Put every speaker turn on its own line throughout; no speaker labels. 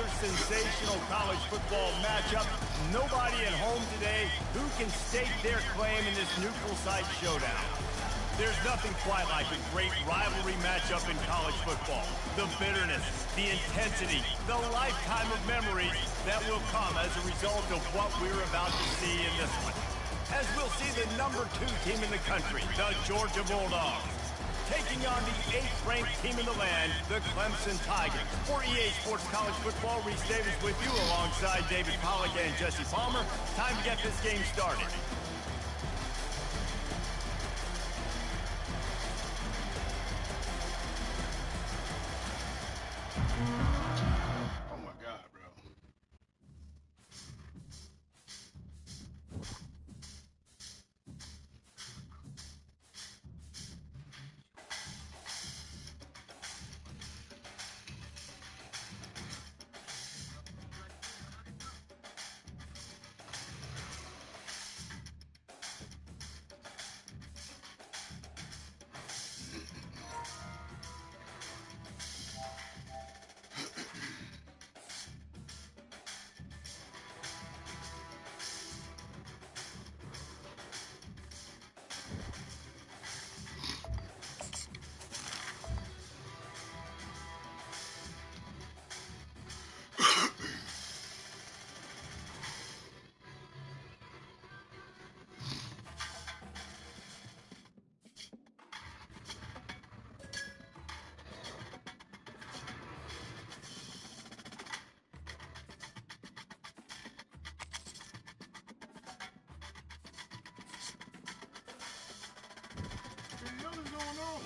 another sensational college football matchup. Nobody at home today who can stake their claim in this neutral site showdown. There's nothing quite like a great rivalry matchup in college football. The bitterness, the intensity, the lifetime of memories that will come as a result of what we're about to see in this one. As we'll see the #2 team in the country, the Georgia Bulldogs, taking on the 8th-ranked team in the land, the Clemson Tigers. For EA Sports College Football, Reese Davis with you alongside David Pollack and Jesse Palmer. Time to get this game started.
Oh my God, bro. What the hell is going on?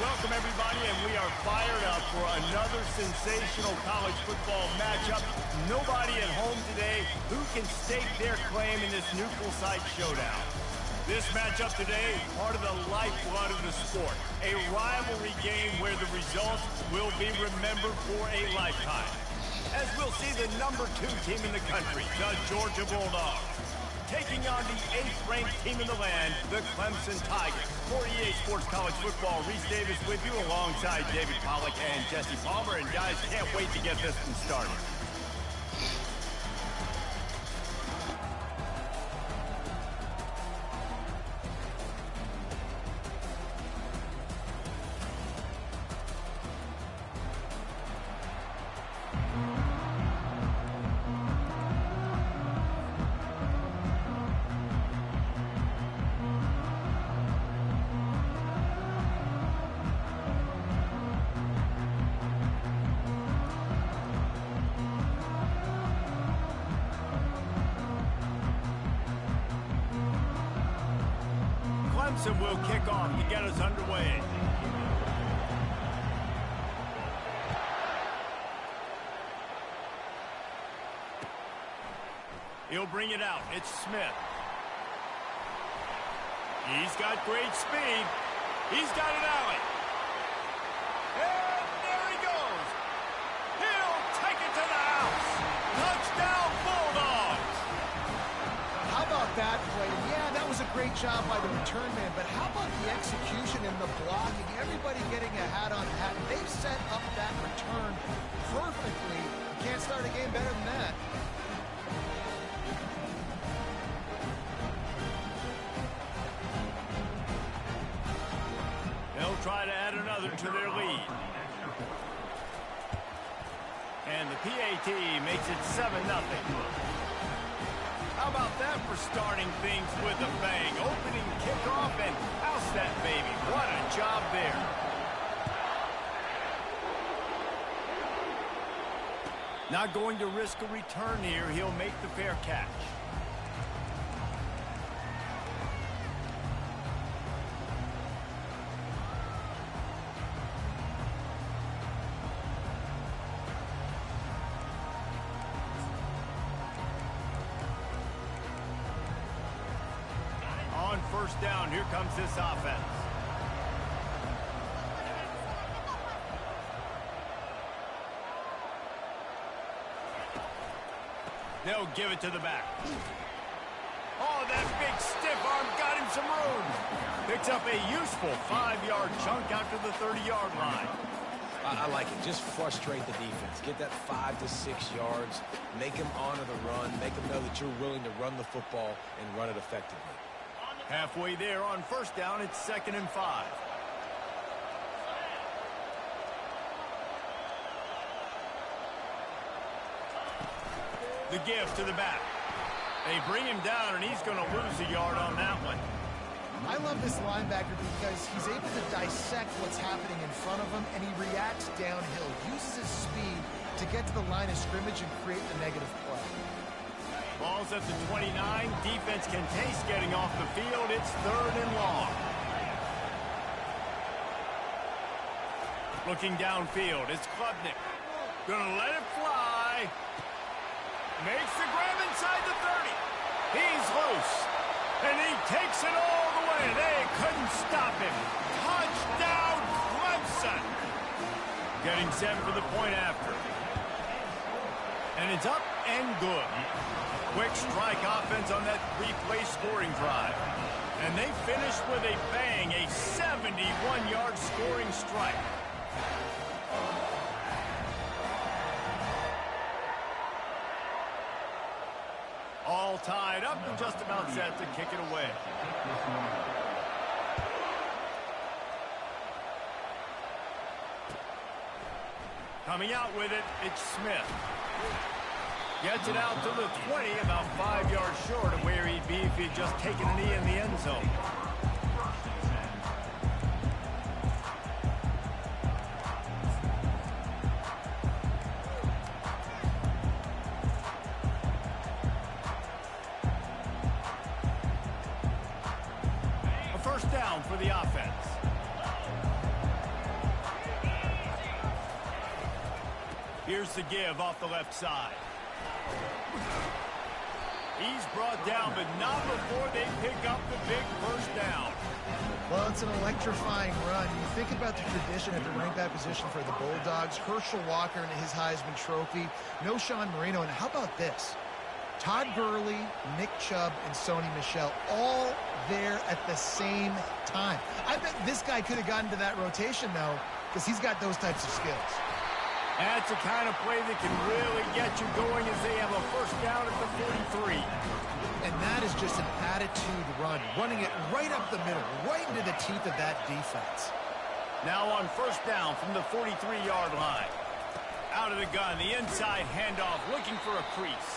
Welcome, everybody, and we are fired up for another sensational college football matchup. Nobody at home today who can stake their claim in this neutral site showdown. This matchup today, part of the lifeblood of the sport, a rivalry game where the results will be remembered for a lifetime. As we'll see the #2 team in the country, the Georgia Bulldogs, taking on the 8th-ranked team in the land, the Clemson Tigers. For EA Sports College Football, Reese Davis with you alongside David Pollack and Jesse Palmer. And guys, can't wait to get this one started. Clemson will kick off to get us underway. He'll bring it out. It's Smith. He's got great speed. He's got an alley. And there he goes. He'll take it to the house. Touchdown, Bulldogs.
How about that play? Yeah, that was a great job by the return man, but how about the execution and the blocking? Everybody getting a hat on hat. They've set up that return perfectly. You can't start a game better than that.
They'll try to add another to their lead. And the PAT makes it 7-0. How about that for starting things with a bang? Opening kickoff and house that baby. What a job there. Not going to risk a return here. He'll make the fair catch. On first down, here comes this offense. They'll give it to the back. Oh, that big stiff arm got him some room. Picks up a useful 5-yard chunk out to the 30-yard line.
I like it. Just frustrate the defense. Get that 5 to 6 yards. Make them honor the run. Make them know that you're willing to run the football and run it effectively.
Halfway there on first down, it's 2nd and 5. The give to the back. They bring him down, and he's going to lose a yard on that one.
I love this linebacker because he's able to dissect what's happening in front of him, and he reacts downhill, uses his speed to get to the line of scrimmage and create the negative play.
Ball's at the 29. Defense can taste getting off the field. It's 3rd and long. Looking downfield, it's Klubnik. Gonna let it fly. Makes the grab inside the 30. He's loose. And he takes it all the way. They couldn't stop him. Touchdown, Clemson. Getting set for the point after. And it's up and good. Quick strike offense on that 3-play scoring drive. And they finish with a bang, a 71-yard scoring strike. All tied up and just about set to kick it away. Coming out with it, it's Smith. Gets it out to the 20, about 5 yards short of where he'd be if he'd just taken a knee in the end zone. A first down for the offense. Here's the give off the left side. He's brought down, but not before they pick up the big first down.
Well, it's an electrifying run. You think about the tradition at the running back position for the Bulldogs. Herschel Walker and his Heisman Trophy. No Sean Marino. And how about this? Todd Gurley, Nick Chubb, and Sony Michel all there at the same time. I bet this guy could have gotten to that rotation, though, because he's got those types of skills.
That's a kind of play that can really get you going as they have a first down at the 43.
And that is just an attitude run, running it right up the middle, right into the teeth of that defense.
Now on first down from the 43-yard line. Out of the gun, the inside handoff, looking for a crease.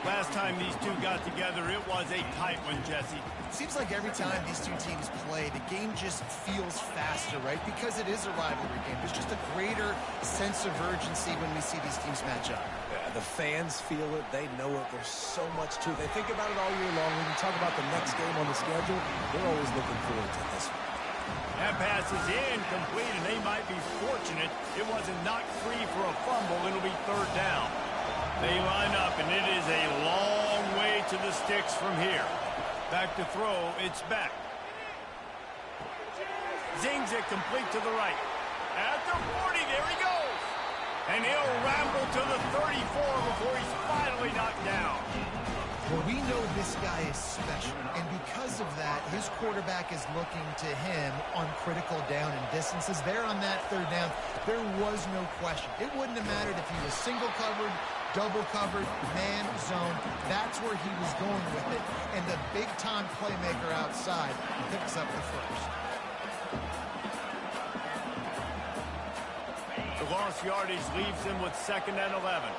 Last time these two got together, it was a tight one, Jesse.
Seems like every time these two teams play, the game just feels faster, right? Because it is a rivalry game. There's just a greater sense of urgency when we see these teams match up.
Yeah, the fans feel it. They know it. There's so much to it. They think about it all year long. When you talk about the next game on the schedule, they're always looking forward to this one.
That pass is incomplete, and they might be fortunate it wasn't knocked free for a fumble. It'll be third down. They line up, and it is a long way to the sticks from here. Back to throw, it's back. Zings it complete to the right. At the 40, there he goes. And he'll ramble to the 34 before he's finally knocked down.
Well, we know this guy is special, and because of that, his quarterback is looking to him on critical down and distances. There on that third down, there was no question. It wouldn't have mattered if he was single covered, double covered, man zone. That's where he was going with it, and the big-time playmaker outside picks up the first.
The lost yardage leaves them with 2nd and 11.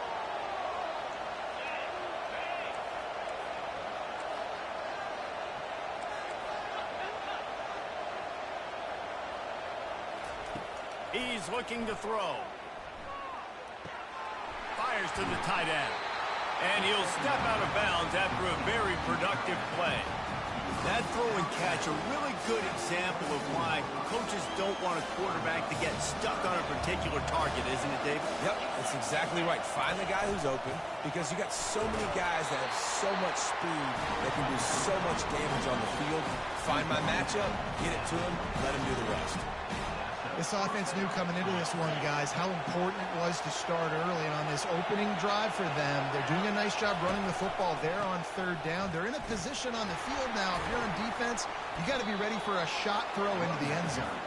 He's looking to throw. Fires to the tight end. And he'll step out of bounds after a very productive play. That throw and catch, a really good example of why coaches don't want a quarterback to get stuck on a particular target, isn't it, Dave?
Yep, that's exactly right. Find the guy who's open, because you got so many guys that have so much speed that can do so much damage on the field. Find my matchup, get it to him, let him do the rest.
This offense knew coming into this one, guys, how important it was to start early. And on this opening drive for them, they're doing a nice job running the football there on third down. They're in a position on the field now. If you're on defense, you got to be ready for a shot throw into the end zone.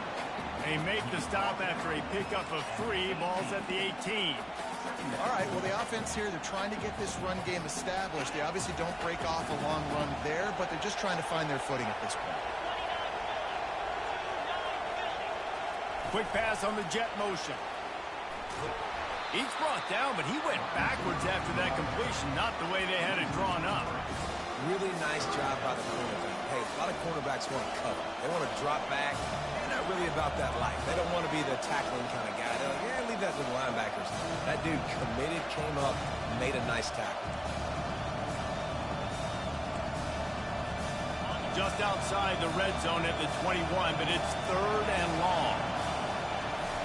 They make the stop after a pickup of 3. Ball's at the 18.
All right, well, the offense here, they're trying to get this run game established. They obviously don't break off a long run there, but they're just trying to find their footing at this point.
Quick pass on the jet motion. He's brought down, but he went backwards after that completion, not the way they had it drawn up.
Really nice job by the cornerback. Hey, a lot of cornerbacks want to cover. They want to drop back. They're not really about that life. They don't want to be the tackling kind of guy. They're like, yeah, leave that to the linebackers. That dude committed, came up, made a nice tackle.
Just outside the red zone at the 21, but it's 3rd and long.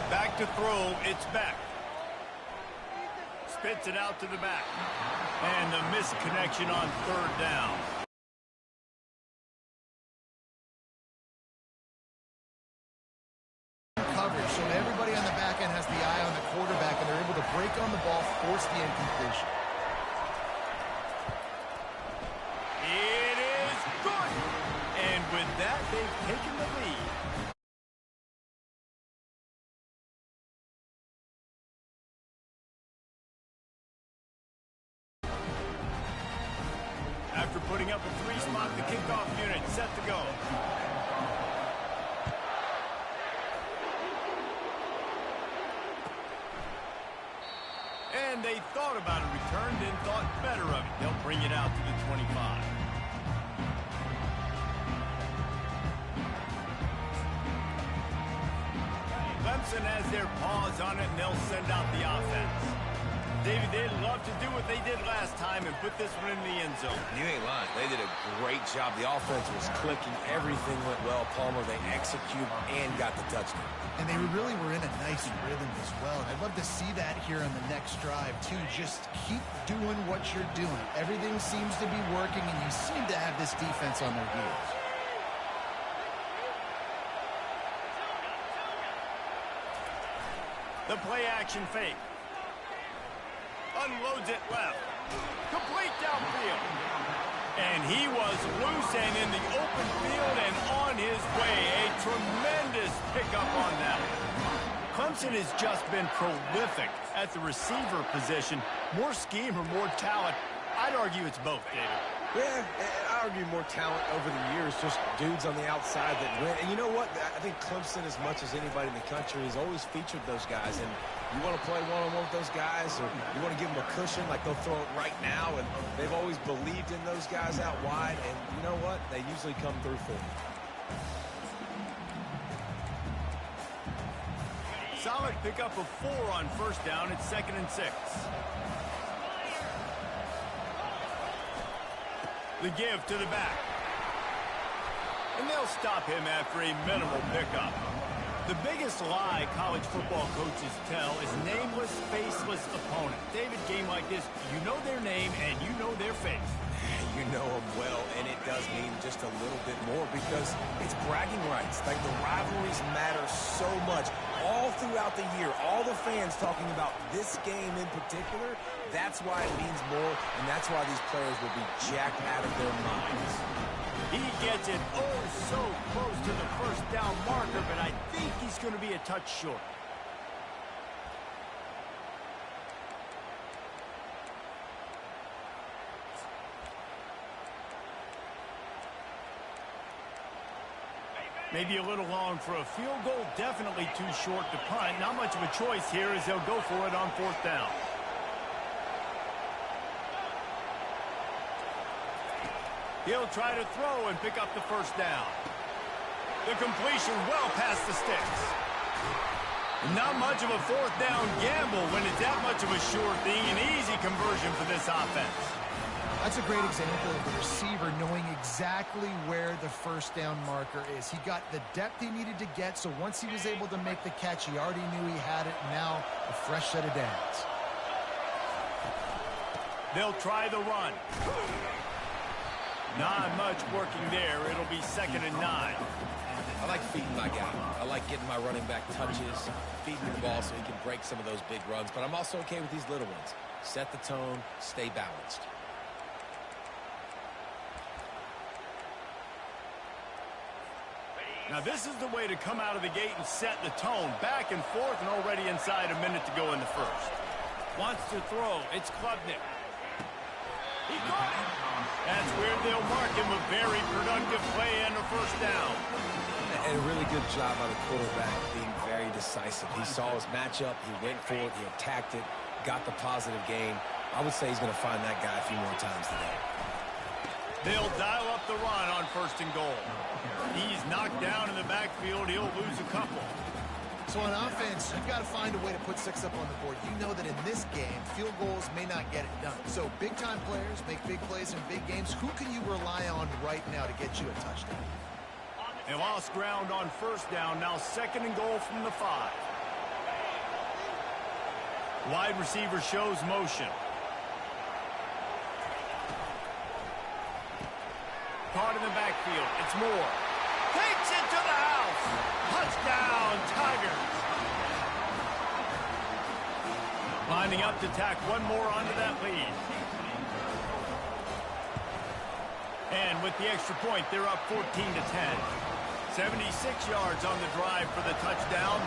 Back to throw, it's back. Spits it out to the back. And the missed connection on 3rd down.
Coverage, so everybody on the back end has the eye on the quarterback, and they're able to break on the ball, force the incompletion.
It is good. And with that, they've taken the lead. After putting up a 3-spot, the kickoff unit set to go. And they thought about a return, then thought better of it. They'll bring it out to the 25. Clemson has their paws on it, and they'll send out the offense. David, they'd love to do what they did last time and put this one in the end zone.
You ain't lying. They did a great job. The offense was clicking. Everything went well. Palmer, they executed and got the touchdown.
And they really were in a nice rhythm as well. And I'd love to see that here on the next drive, too. Just keep doing what you're doing. Everything seems to be working, and you seem to have this defense on their heels.
The play-action fake. Unloads it left. Complete downfield. And he was loose and in the open field and on his way. A tremendous pickup on that. Clemson has just been prolific at the receiver position. More scheme or more talent? I'd argue it's both, David.
Yeah, I argue more talent over the years, just dudes on the outside that win. And you know what? I think Clemson, as much as anybody in the country, has always featured those guys. And you want to play one-on-one with those guys, or you want to give them a cushion, like they'll throw it right now. And they've always believed in those guys out wide. And you know what? They usually come through for them.
Solid pickup of 4 on first down. It's 2nd and 6. The give to the back. And they'll stop him after a minimal pickup. The biggest lie college football coaches tell is nameless, faceless opponent. David, game like this, you know their name and you know their face.
You know them well, and it does mean just a little bit more because it's bragging rights. Like, the rivalries matter so much. All throughout the year, all the fans talking about this game in particular, that's why it means more, and that's why these players will be jacked out of their minds.
He gets it oh so close to the first down marker, but I think he's going to be a touch short. Maybe a little long for a field goal, definitely too short to punt. Not much of a choice here as they'll go for it on 4th down. He'll try to throw and pick up the first down. The completion well past the sticks. Not much of a 4th down gamble when it's that much of a sure thing. An easy conversion for this offense.
That's a great example of the receiver knowing exactly where the first down marker is. He got the depth he needed to get, so once he was able to make the catch, he already knew he had it. Now, a fresh set of downs.
They'll try the run. Not much working there. It'll be 2nd and 9.
I like feeding my guy. I like getting my running back touches, feeding the ball so he can break some of those big runs, but I'm also okay with these little ones. Set the tone, stay balanced.
Now this is the way to come out of the gate and set the tone. Back and forth and already inside a minute to go in the first. Wants to throw. It's Klubnik. He caught it. That's where they'll mark him. A very productive play and a first down.
And a really good job by the quarterback being very decisive. He saw his matchup. He went for it. He attacked it. Got the positive gain. I would say he's going to find that guy a few more times today.
They'll dial up the run on 1st and goal. He's knocked down in the backfield. He'll lose a couple.
So on offense, you've got to find a way to put 6 up on the board. You know that in this game, field goals may not get it done. So big-time players make big plays in big games. Who can you rely on right now to get you a touchdown?
They lost ground on 1st down. Now 2nd and goal from the 5. Wide receiver shows motion. Caught in the backfield. It's Moore. Takes it to the house. Touchdown, Tigers. Lining up to tack one more onto that lead. And with the extra point, they're up 14 to 10. 76 yards on the drive for the touchdown.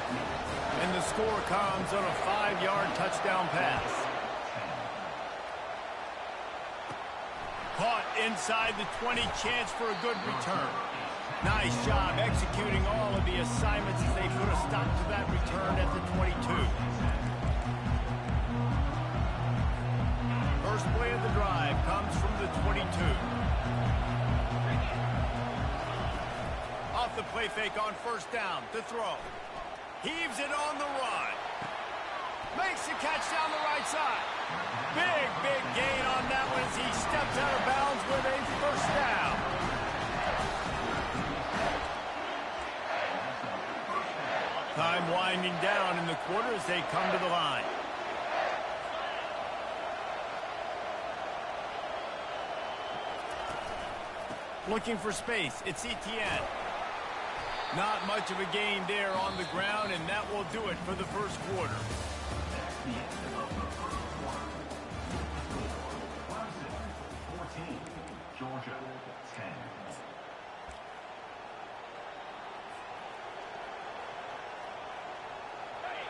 And the score comes on a 5-yard touchdown pass. Caught inside the 20, chance for a good return. Nice job executing all of the assignments as they put a stop to that return at the 22. First play of the drive comes from the 22. Off the play fake on 1st down to throw. Heaves it on the run. Makes the catch down the right side. Big gain on that one as he steps out of bounds with a first down. Time winding down in the quarter as they come to the line. Looking for space. It's Etienne. Not much of a gain there on the ground, and that will do it for the first quarter.
Georgia 10.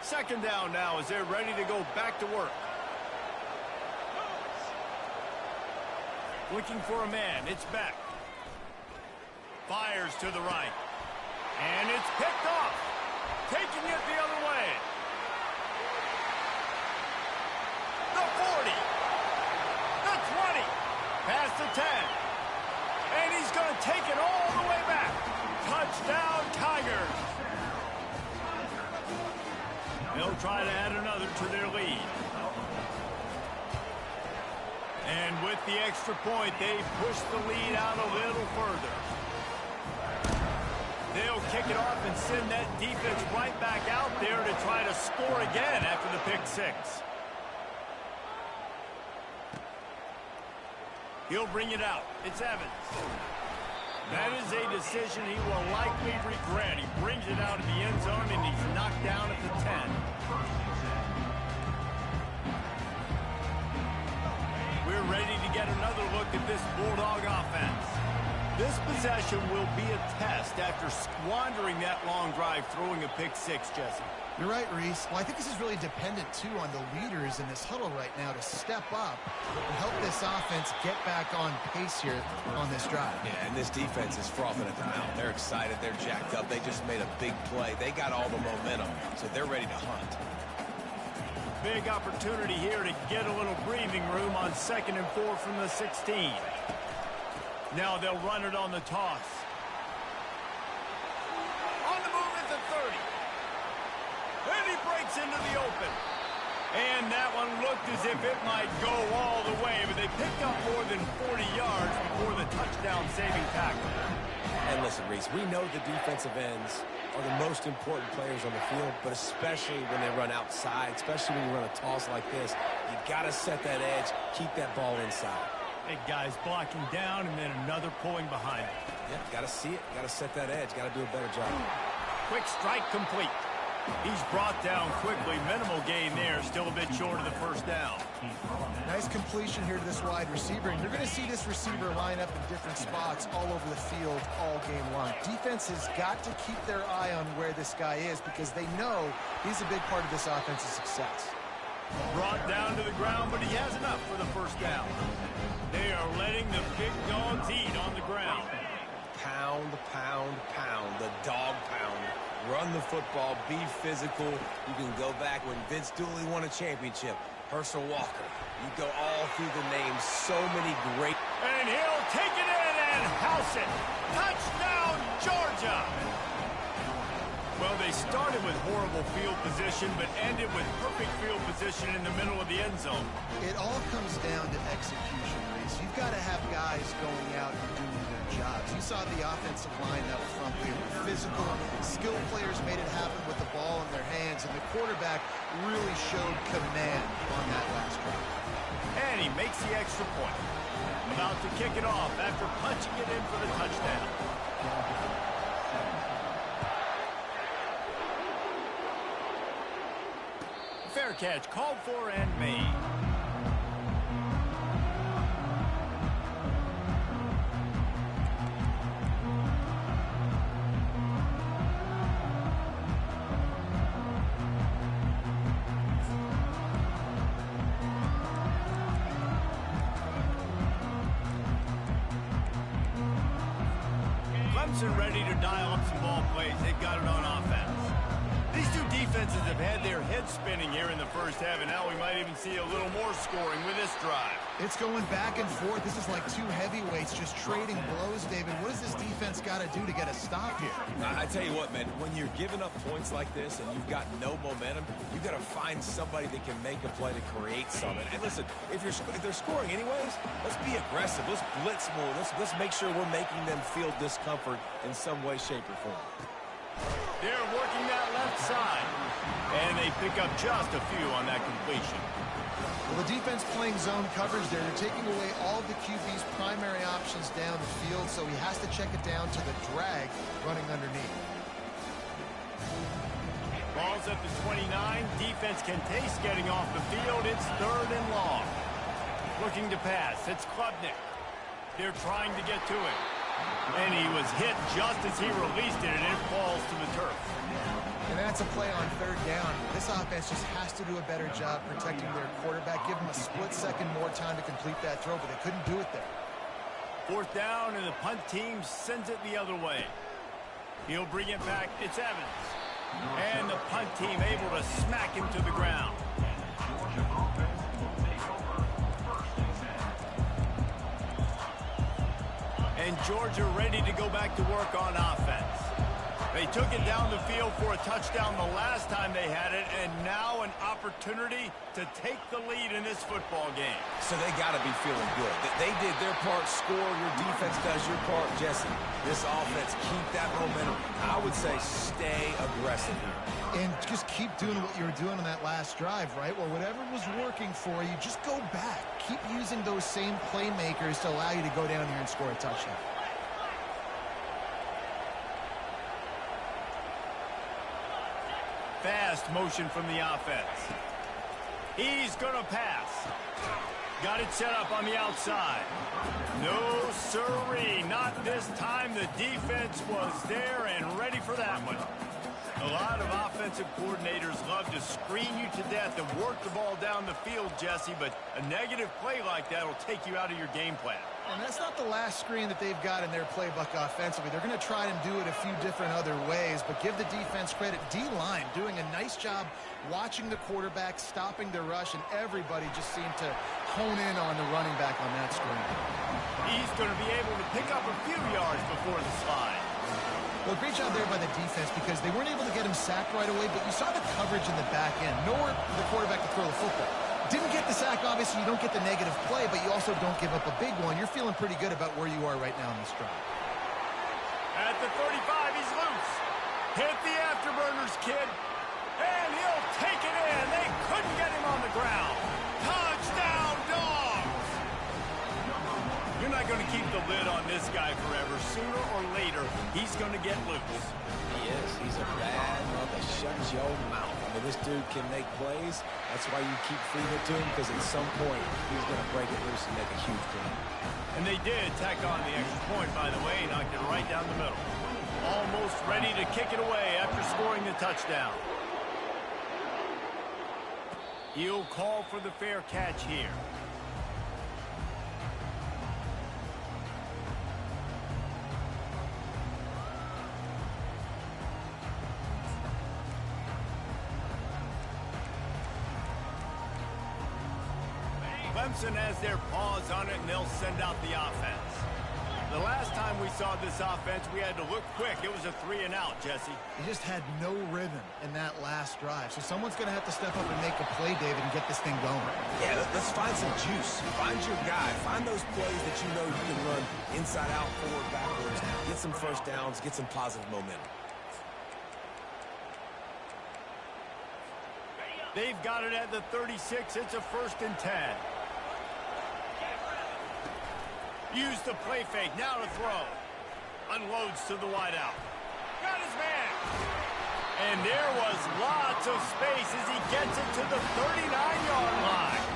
Second down now as they're ready to go back to work. Looking for a man. It's Beck. Fires to the right. And it's picked off. Taking it the other way. The 40. The 20. Past the 10. And he's going to take it all the way back. Touchdown, Tigers. They'll try to add another to their lead. And with the extra point, they push the lead out a little further. They'll kick it off and send that defense right back out there to try to score again after the pick six. He'll bring it out. It's Evans. That is a decision he will likely regret. He brings it out of the end zone, and he's knocked down at the 10. We're ready to get another look at this Bulldog offense. This possession will be a test after squandering that long drive, throwing a pick six, Jesse.
You're right, Reese. Well, I think this is really dependent, too, on the leaders in this huddle right now to step up and help this offense get back on pace here on this drive.
Yeah, and this defense is frothing at the mouth. They're excited. They're jacked up. They just made a big play. They got all the momentum, so they're ready to hunt.
Big opportunity here to get a little breathing room on 2nd and 4 from the 16. Now they'll run it on the toss. On the move at the 30. And he breaks into the open. And that one looked as if it might go all the way, but they picked up more than 40 yards before the touchdown-saving tackle.
And listen, Reese, we know the defensive ends are the most important players on the field, but especially when they run outside, especially when you run a toss like this, you got to set that edge, keep that ball inside.
Big guys blocking down and then another pulling behind him.
Yeah, got to see it, got to set that edge, got to do a better job.
Quick strike complete. He's brought down quickly. Minimal gain there, still a bit short of the first down.
Nice completion here to this wide receiver, and you're going to see this receiver line up in different spots all over the field all game long. Defense has got to keep their eye on where this guy is because they know he's a big part of this offense's success.
Brought down to the ground, but he has enough for the first down. They are letting the big dogs eat on the ground.
Pound, pound, pound, the dog pound. Run the football, be physical. You can go back when Vince Dooley won a championship. Herschel Walker. You go all through the names. So many great.
And he'll take it in and house it. Touchdown, Georgia. Well, they started with horrible field position, but ended with perfect field position in the middle of the end zone.
It all comes down to execution, Reese. You've got to have guys going out and doing their jobs. You saw the offensive line up front. They were physical. Skilled players made it happen with the ball in their hands, and the quarterback really showed command on that last drive.
And he makes the extra point. About to kick it off after punching it in for the touchdown. Fair catch called for and made. Clemson ready to dial up some ball plays. They've got it on offense. These two defenses have had their heads spinning here in the first half, and now we might even see a little more scoring with this drive.
It's going back and forth. This is like two heavyweights just trading blows, David. What does this defense got to do to get a stop here?
I tell you what, man, when you're giving up points like this and you've got no momentum, you got to find somebody that can make a play to create something. And listen, if they're scoring anyways, let's be aggressive. Let's blitz more. Let's make sure we're making them feel discomfort in some way, shape, or form.
They're working that left side, and they pick up just a few on that completion.
Well, the defense playing zone coverage there. They're taking away all of the QB's primary options down the field, so he has to check it down to the drag running underneath.
Ball's at the 29. Defense can taste getting off the field. It's 3rd and long. Looking to pass. It's Klubnik. They're trying to get to it. And he was hit just as he released it, and it falls to the turf.
And that's a play on 3rd down. This offense just has to do a better job protecting their quarterback. Give him a split second more time to complete that throw, but they couldn't do it there.
4th down, and the punt team sends it the other way. He'll bring it back. It's Evans. And the punt team able to smack him to the ground.
Georgia offense will take over 1st and 10.
And Georgia ready to go back to work on offense. They took it down the field for a touchdown the last time they had it, and now an opportunity to take the lead in this football game.
So they got to be feeling good. They did their part, score. Your defense does your part, Jesse. This offense, keep that momentum. I would say stay aggressive here.
And just keep doing what you were doing on that last drive, right? Well, whatever was working for you, just go back. Keep using those same playmakers to allow you to go down here and score a touchdown.
Fast motion from the offense. He's going to pass. Got it set up on the outside. No sirree, not this time. The defense was there and ready for that one. A lot of offensive coordinators love to screen you to death and work the ball down the field, Jesse, but a negative play like that will take you out of your game plan.
And that's not the last screen that they've got in their playbook offensively. They're going to try and do it a few different other ways, but give the defense credit. D-line doing a nice job watching the quarterback, stopping the rush, and everybody just seemed to hone in on the running back on that screen.
He's going to be able to pick up a few yards before the slide.
Well, great job there by the defense because they weren't able to get him sacked right away, but you saw the coverage in the back end. Nowhere for the quarterback to throw the football. Didn't get the sack, obviously. You don't get the negative play, but you also don't give up a big one. You're feeling pretty good about where you are right now in this drive.
At the 35, he's loose. Hit the afterburners, kid. And he'll take it in. They couldn't get him on the ground. Touchdown, Dogs! You're not going to keep the lid on this guy forever. Sooner or later, he's going to get loose.
He is. He's a bad mother. Shut your mouth. I mean, this dude can make plays. That's why you keep feeding it to him, because at some point, he's going to break it loose and make a huge play.
And they did tack on the extra point, by the way, knocked it right down the middle. Almost ready to kick it away after scoring the touchdown. He'll call for the fair catch here. Clemson has their paws on it, and they'll send out the offense. The last time we saw this offense, we had to look quick. It was a 3-and-out, Jesse.
He just had no rhythm in that last drive. So someone's going to have to step up and make a play, David, and get this thing going.
Yeah, let's find some juice. Find your guy. Find those plays that you know you can run inside out, forward, backwards. Get some first downs. Get some positive momentum.
They've got it at the 36. It's a 1st and 10. Use the play fake. Now to throw. Unloads to the wideout. Got his man. And there was lots of space as he gets it to the 39-yard line.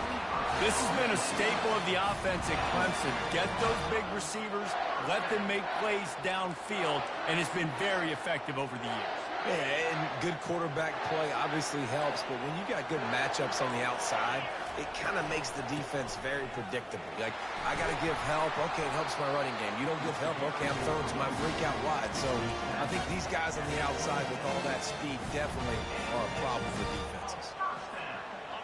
This has been a staple of the offense at Clemson. Get those big receivers, let them make plays downfield, and it's been very effective over the years.
Yeah, and good quarterback play obviously helps, but when you got good matchups on the outside, it kind of makes the defense very predictable. Like, I got to give help. Okay, it helps my running game. You don't give help. Okay, I'm throwing to my freak out wide. So I think these guys on the outside with all that speed definitely are a problem for defenses.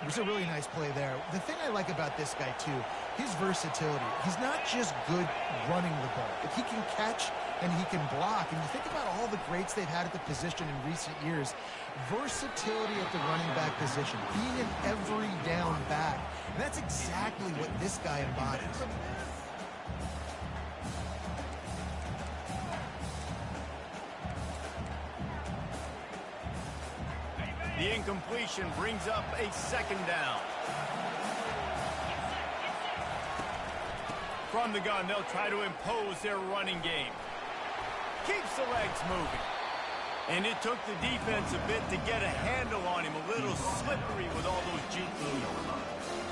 It was a really nice play there. The thing I like about this guy, too, his versatility. He's not just good running the ball, but he can catch and he can block. And you think about all the greats they've had at the position in recent years. Versatility at the running back position, being an every down back. And that's exactly what this guy embodies.
The incompletion brings up a second down. From the gun, they'll try to impose their running game. Keeps the legs moving. And it took the defense a bit to get a handle on him. A little slippery with all those juke moves.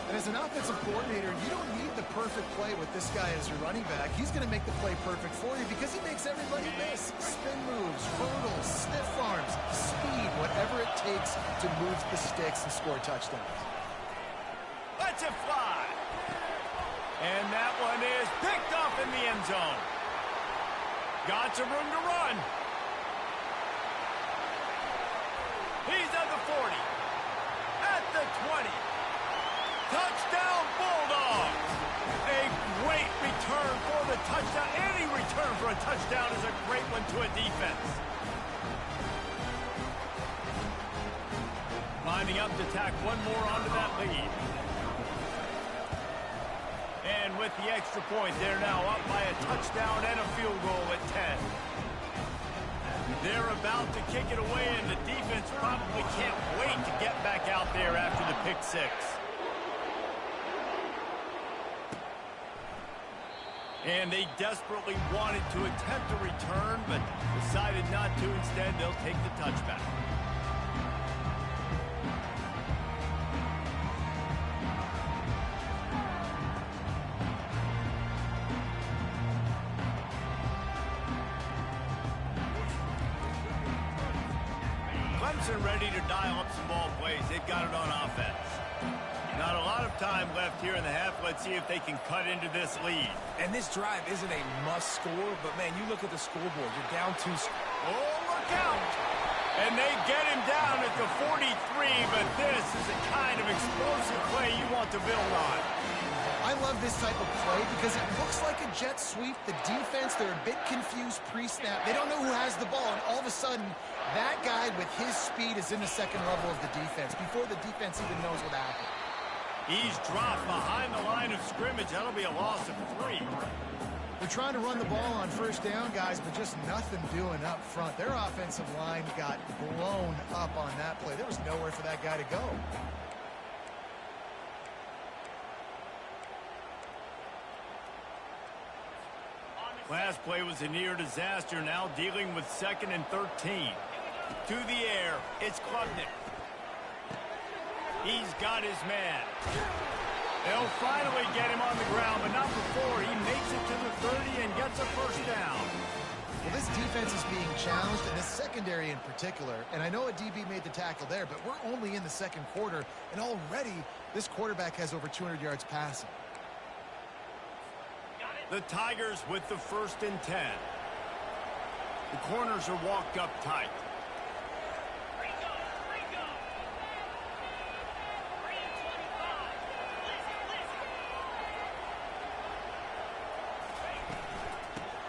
And as an offensive coordinator, you don't need the perfect play with this guy as your running back. He's going to make the play perfect for you because he makes everybody miss. Spin moves, hurdles, stiff arms, speed, whatever it takes to move the sticks and score touchdowns.
Let's it fly. And that one is picked off in the end zone. Got some room to run. He's at the 40. At the 20. Touchdown, Bulldogs! A great return for the touchdown. Any return for a touchdown is a great one to a defense. Lining up to tack one more onto that lead. And with the extra point, they're now up by a touchdown and a field goal at 10. They're about to kick it away, and the defense probably can't wait to get back out there after the pick six. And they desperately wanted to attempt a return, but decided not to. Instead, they'll take the touchback. Clemson ready to dial up some ball plays. They've got it on offense. Not a lot of time left here in the half. Let's see if they can cut into this lead.
And this drive isn't a must score, but, man, you look at the scoreboard. You're down 2.
Oh, look out! And they get him down at the 43, but this is the kind of explosive play you want to build on.
I love this type of play because it looks like a jet sweep. The defense, they're a bit confused pre-snap. They don't know who has the ball, and all of a sudden, that guy with his speed is in the second level of the defense before the defense even knows what happened.
He's dropped behind the line of scrimmage. That'll be a loss of 3.
They're trying to run the ball on first down, guys, but just nothing doing up front. Their offensive line got blown up on that play. There was nowhere for that guy to go.
Last play was a near disaster. Now dealing with 2nd and 13. To the air, it's Klubnik. He's got his man. They'll finally get him on the ground, but not before he makes it to the 30 and gets a first down.
Well, this defense is being challenged, and this secondary in particular. And I know a DB made the tackle there, but we're only in the second quarter, and already this quarterback has over 200 yards passing.
The Tigers with the 1st and 10. The corners are walked up tight.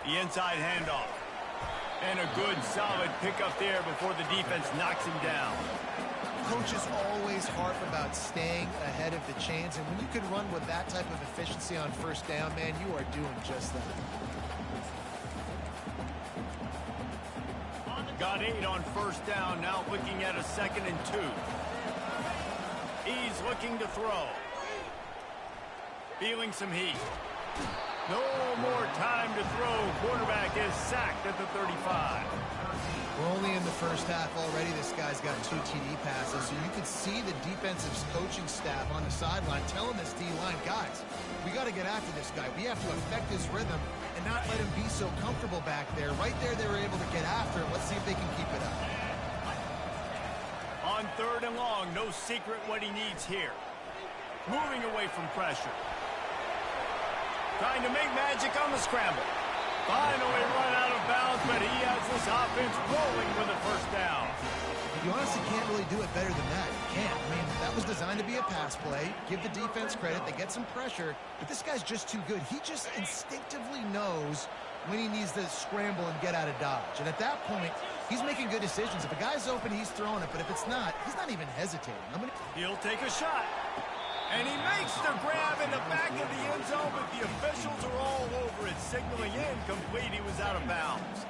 The inside handoff. And a good, solid pickup there before the defense knocks him down.
Coaches always harp about staying ahead of the chains, and when you can run with that type of efficiency on first down, man, you are doing just that.
Got 8 on first down, now looking at a 2nd and 2. He's looking to throw. Feeling some heat. No more time to throw. Quarterback is sacked at the 35.
We're only in the first half already. This guy's got 2 TD passes, so you can see the defensive coaching staff on the sideline telling this D-line, guys, we got to get after this guy. We have to affect his rhythm and not let him be so comfortable back there. Right there, they were able to get after it. Let's see if they can keep it up.
on 3rd and long. No secret what he needs here. Moving away from pressure. Trying to make magic on the scramble. Finally run out of bounds, but he has this offense rolling with a first down.
You honestly can't really do it better than that. You can't. I mean, that was designed to be a pass play. Give the defense credit. They get some pressure, but this guy's just too good. He just instinctively knows when he needs to scramble and get out of dodge. And at that point, he's making good decisions. If a guy's open, he's throwing it, but if it's not, he's not even hesitating.
He'll take a shot. And he makes the grab in the back of the end zone, but the officials are all over it, signaling incomplete. He was out of bounds.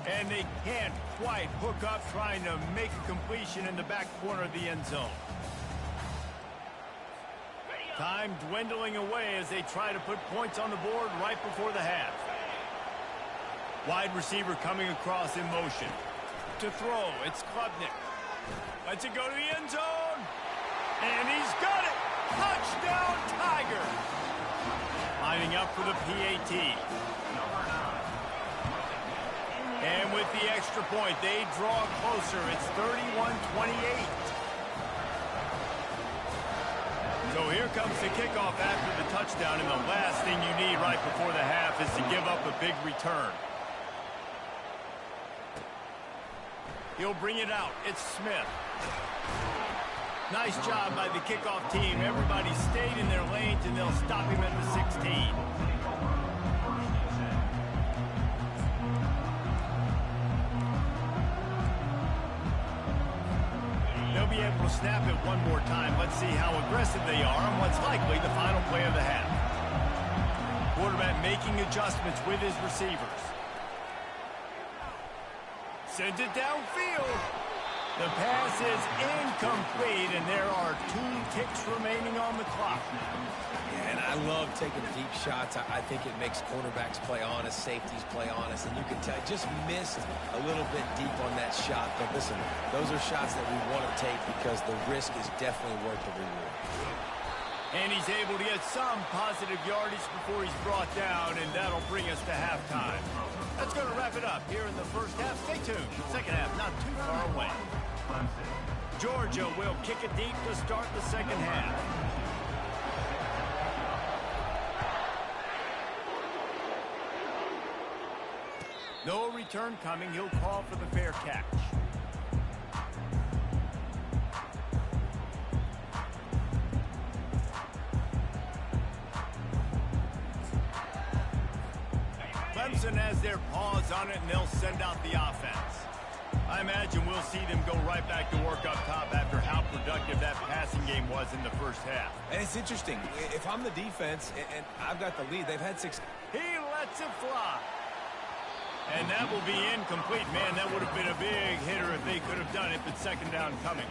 And they can't quite hook up trying to make a completion in the back corner of the end zone. Time dwindling away as they try to put points on the board right before the half. Wide receiver coming across in motion. To throw, it's Klubnik. Lets it go to the end zone. And he's got it. Touchdown, Tiger. Lining up for the PAT. And with the extra point, they draw closer. It's 31-28. So here comes the kickoff after the touchdown, and the last thing you need right before the half is to give up a big return. He'll bring it out. It's Smith. Nice job by the kickoff team. Everybody stayed in their lanes, and they'll stop him at the 16. They'll be able to snap it one more time. Let's see how aggressive they are on what's likely the final play of the half. Quarterback making adjustments with his receivers. Sends it downfield. The pass is incomplete, and there are 2 ticks remaining on the clock.
Yeah, and I love taking deep shots. I think it makes cornerbacks play honest, safeties play honest, and you can tell just missed a little bit deep on that shot. But listen, those are shots that we want to take because the risk is definitely worth the reward.
And he's able to get some positive yardage before he's brought down, and that'll bring us to halftime. That's going to wrap it up here in the first half. Stay tuned. Second half not too far away. Georgia will kick it deep to start the second half. No return coming. He'll call for the fair catch. Clemson has their paws on it, and they'll send out the offense. I imagine we'll see them go right back to work up top after how productive that passing game was in the first half.
And it's interesting. If I'm the defense and I've got the lead, they've had 6.
He lets it fly. And that will be incomplete. Man, that would have been a big hitter if they could have done it, but second down coming.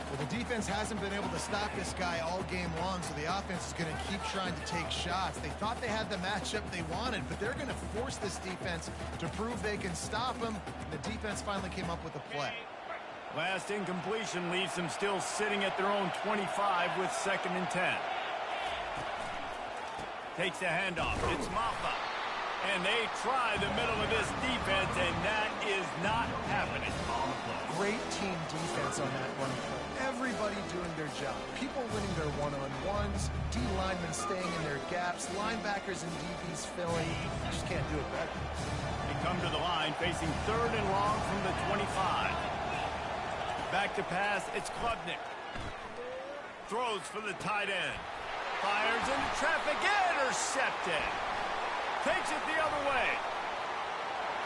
Well, the defense hasn't been able to stop this guy all game long, so the offense is going to keep trying to take shots. They thought they had the matchup they wanted, but they're going to force this defense to prove they can stop him. The defense finally came up with a play.
Last incompletion leaves them still sitting at their own 25 with 2nd and 10. Takes the handoff. It's Maffa. And they try the middle of this defense, and that is not happening.
Great team defense on that run play. Everybody doing their job. People winning their one-on-ones, D linemen staying in their gaps, linebackers and DBs filling. You just can't do it better.
They come to the line facing 3rd and long from the 25. Back to pass, it's Klubnik. Throws for the tight end. Fires into traffic, intercepted. Takes it the other way.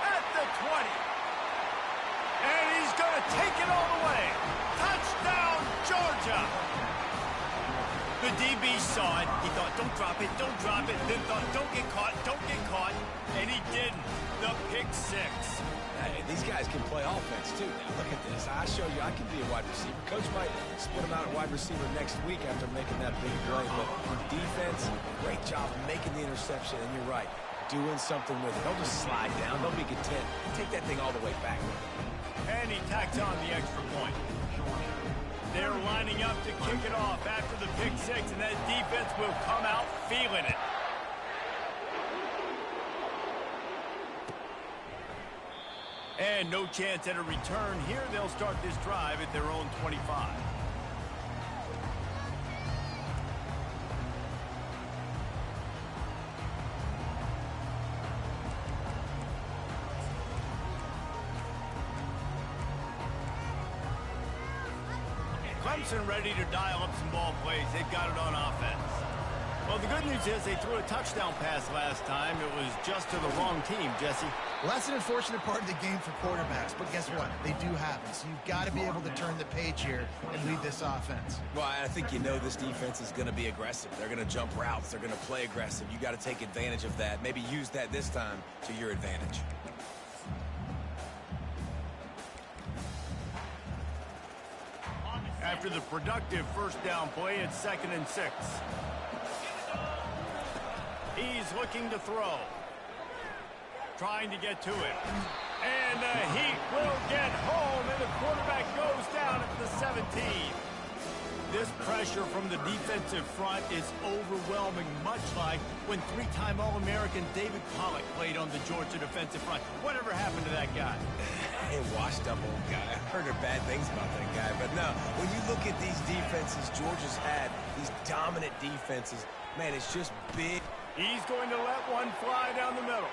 At the 20. And he's going to take it all the way. Touchdown, Georgia. The DB saw it. He thought, don't drop it, don't drop it. Then thought, don't get caught, don't get caught. And he didn't. The pick 6.
Hey, these guys can play offense, too. Now, look at this. I show you I can be a wide receiver. Coach might split him out at wide receiver next week after making that big play. But defense, great job of making the interception. And you're right, doing something with it. Don't just slide down. Don't be content. Take that thing all the way back.
And he tacks on the extra point. They're lining up to kick it off after the pick 6, and that defense will come out feeling it. And no chance at a return here. They'll start this drive at their own 25. Clemson ready to dial up some ball plays. They've got it on offense. Well, the good news is they threw a touchdown pass last time. It was just to the wrong team, Jesse.
Well, that's an unfortunate part of the game for quarterbacks, but guess what? They do have it, so you've got to be able to turn the page here and lead this offense.
Well, I think you know this defense is going to be aggressive. They're going to jump routes. They're going to play aggressive. You got to take advantage of that. Maybe use that this time to your advantage.
After the productive first down play, it's 2nd and 6. He's looking to throw. Trying to get to it. And the Heat will get home, and the quarterback goes down at the 17. This pressure from the defensive front is overwhelming, much like when three-time All-American David Pollock played on the Georgia defensive front. Whatever happened to that guy?
A washed-up old guy. I heard bad things about that guy. But no, when you look at these defenses Georgia's had, these dominant defenses, man, it's just big.
He's going to let one fly down the middle.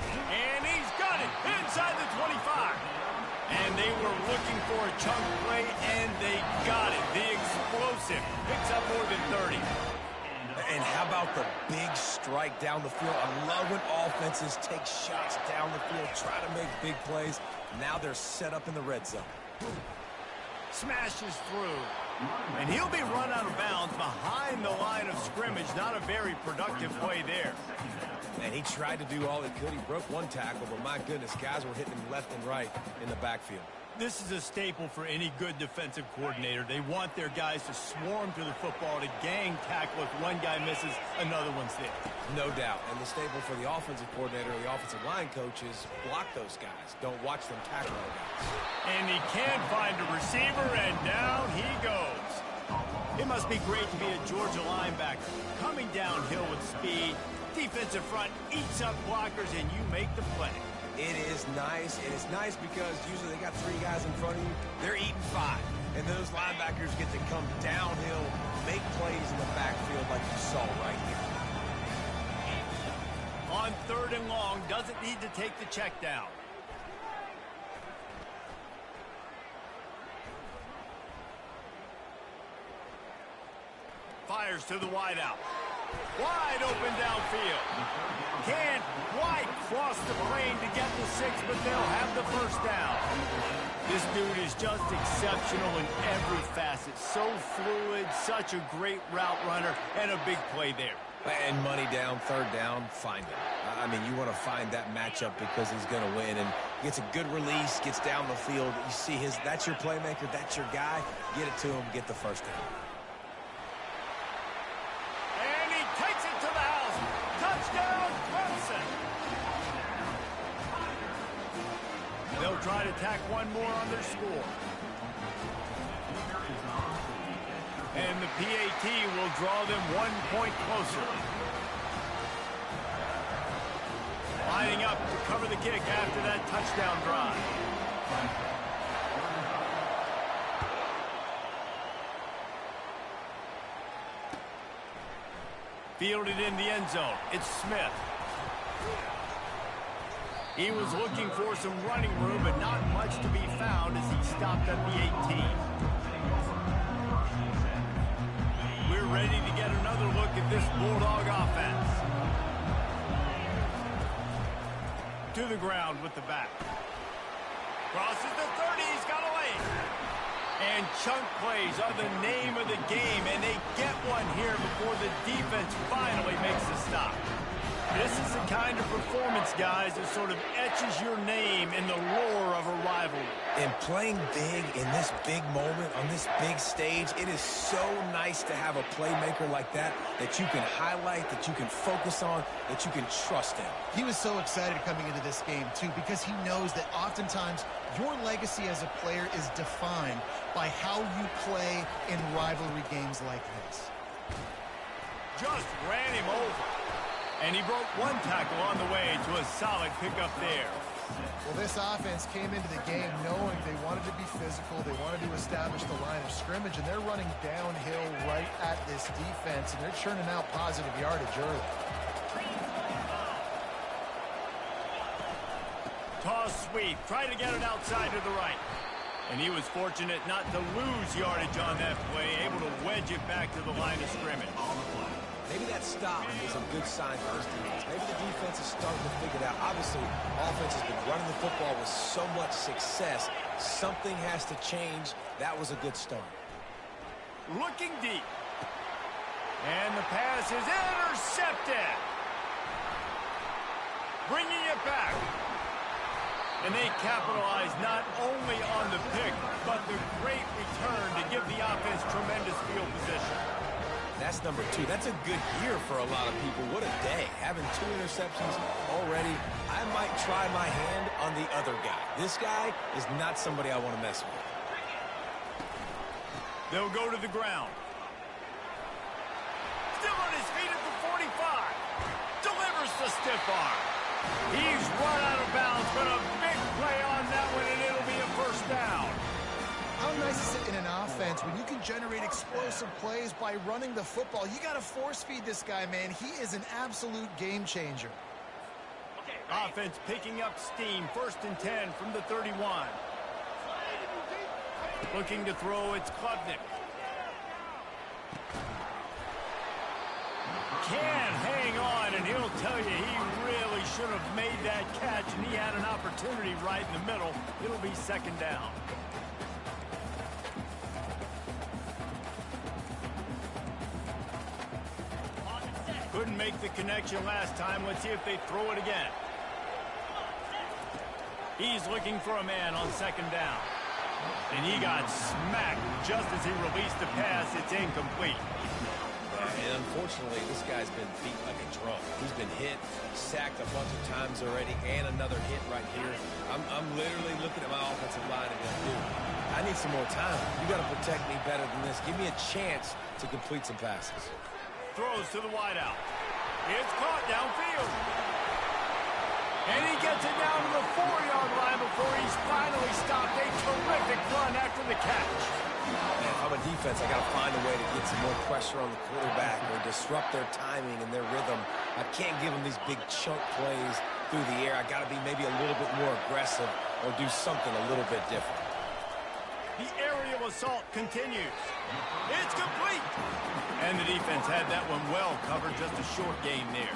And he's got it inside the 25. And they were looking for a chunk play, and they got it. The explosive picks up more than 30.
And how about the big strike down the field? I love when offenses take shots down the field, try to make big plays. Now they're set up in the red zone.
Smashes through. And he'll be run out of bounds behind the line of scrimmage. Not a very productive play there.
And he tried to do all he could. He broke one tackle, but my goodness, guys were hitting him left and right in the backfield.
This is a staple for any good defensive coordinator. They want their guys to swarm to the football, to gang tackle. If one guy misses, another one's there.
No doubt. And the staple for the offensive coordinator or the offensive line coach is block those guys. Don't watch them tackle those guys.
And he can't find a receiver, and down he goes. It must be great to be a Georgia linebacker. Coming downhill with speed, defensive front eats up blockers, and you make the play.
It is nice, and it's nice because usually they got 3 guys in front of you. They're eating 5, and those linebackers get to come downhill, make plays in the backfield like you saw right here.
On 3rd and long, doesn't need to take the check down. Fires to the wideout. Wide open downfield. Can't quite cross the plane to get the 6, but they'll have the first down. This dude is just exceptional in every facet. So fluid, such a great route runner, and a big play there.
And money down, 3rd down, find him. I mean, you want to find that matchup because he's going to win, and gets a good release, gets down the field. You see that's your playmaker, that's your guy. Get it to him, get the first down.
Touchdown, Clemson! They'll try to tack one more on their score. And the PAT will draw them 1 point closer. Lining up to cover the kick after that touchdown drive. Fielded in the end zone. It's Smith. He was looking for some running room, but not much to be found as he stopped at the 18. We're ready to get another look at this Bulldog offense. To the ground with the back. Crosses the 30. He's got away. And chunk plays are the name of the game, and they get one here before the defense finally makes a stop. This is the kind of performance, guys, that sort of etches your name in the lore of a rivalry.
And playing big in this big moment, on this big stage, it is so nice to have a playmaker like that you can highlight, that you can focus on, that you can trust in.
He was so excited coming into this game, too, because he knows that oftentimes your legacy as a player is defined by how you play in rivalry games like this.
Just ran him over. And he broke one tackle on the way to a solid pickup there.
Well, this offense came into the game knowing they wanted to be physical, they wanted to establish the line of scrimmage, and they're running downhill right at this defense, and they're churning out positive yardage early.
Toss sweep, trying to get it outside to the right. And he was fortunate not to lose yardage on that play, able to wedge it back to the line of scrimmage.
Maybe that stop is a good sign for his defense. Maybe the defense is starting to figure it out. Obviously, offense has been running the football with so much success. Something has to change. That was a good start.
Looking deep. And the pass is intercepted. Bringing it back. And they capitalize not only on the pick, but the great return to give the offense tremendous field position.
That's number 2. That's a good year for a lot of people. What a day. Having 2 interceptions already. I might try my hand on the other guy. This guy is not somebody I want to mess with.
They'll go to the ground. Still on his feet at the 45. Delivers the stiff arm. He's run out of bounds, but a big play on that one, and it'll be a first down.
How nice is it in an offense when you can generate explosive plays by running the football? You got to force feed this guy, man. He is an absolute game changer.
Offense picking up steam. 1st and 10 from the 31. Looking to throw, it's Klubnik. Can hang on, and he'll tell you he really should have made that catch, and he had an opportunity right in the middle. It'll be 2nd down. Couldn't make the connection last time. Let's see if they throw it again. He's looking for a man on 2nd down. And he got smacked just as he released the pass. It's incomplete.
And unfortunately, this guy's been beat like a drum. He's been hit, sacked a bunch of times already, and another hit right here. I'm literally looking at my offensive line and going, dude, I need some more time. You got to protect me better than this. Give me a chance to complete some passes.
Throws to the wideout. It's caught downfield. And he gets it down to the 4-yard line before he's finally stopped. A terrific run after the catch.
Man, if I'm a defense, I got to find a way to get some more pressure on the quarterback or disrupt their timing and their rhythm. I can't give them these big chunk plays through the air. I got to be maybe a little bit more aggressive or do something a little bit different.
The aerial assault continues. It's complete. And the defense had that one well covered. Just a short gain there.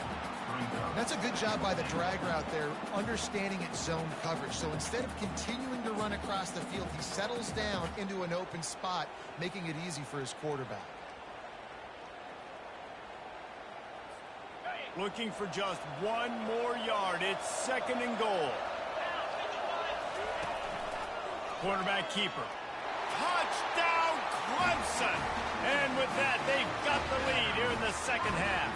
That's a good job by the drag route there, understanding its zone coverage. So instead of continuing to run across the field, he settles down into an open spot, making it easy for his quarterback.
Looking for just 1 more yard. It's 2nd and goal. Quarterback keeper. Touchdown, Clemson! And with that, they've got the lead here in the 2nd half.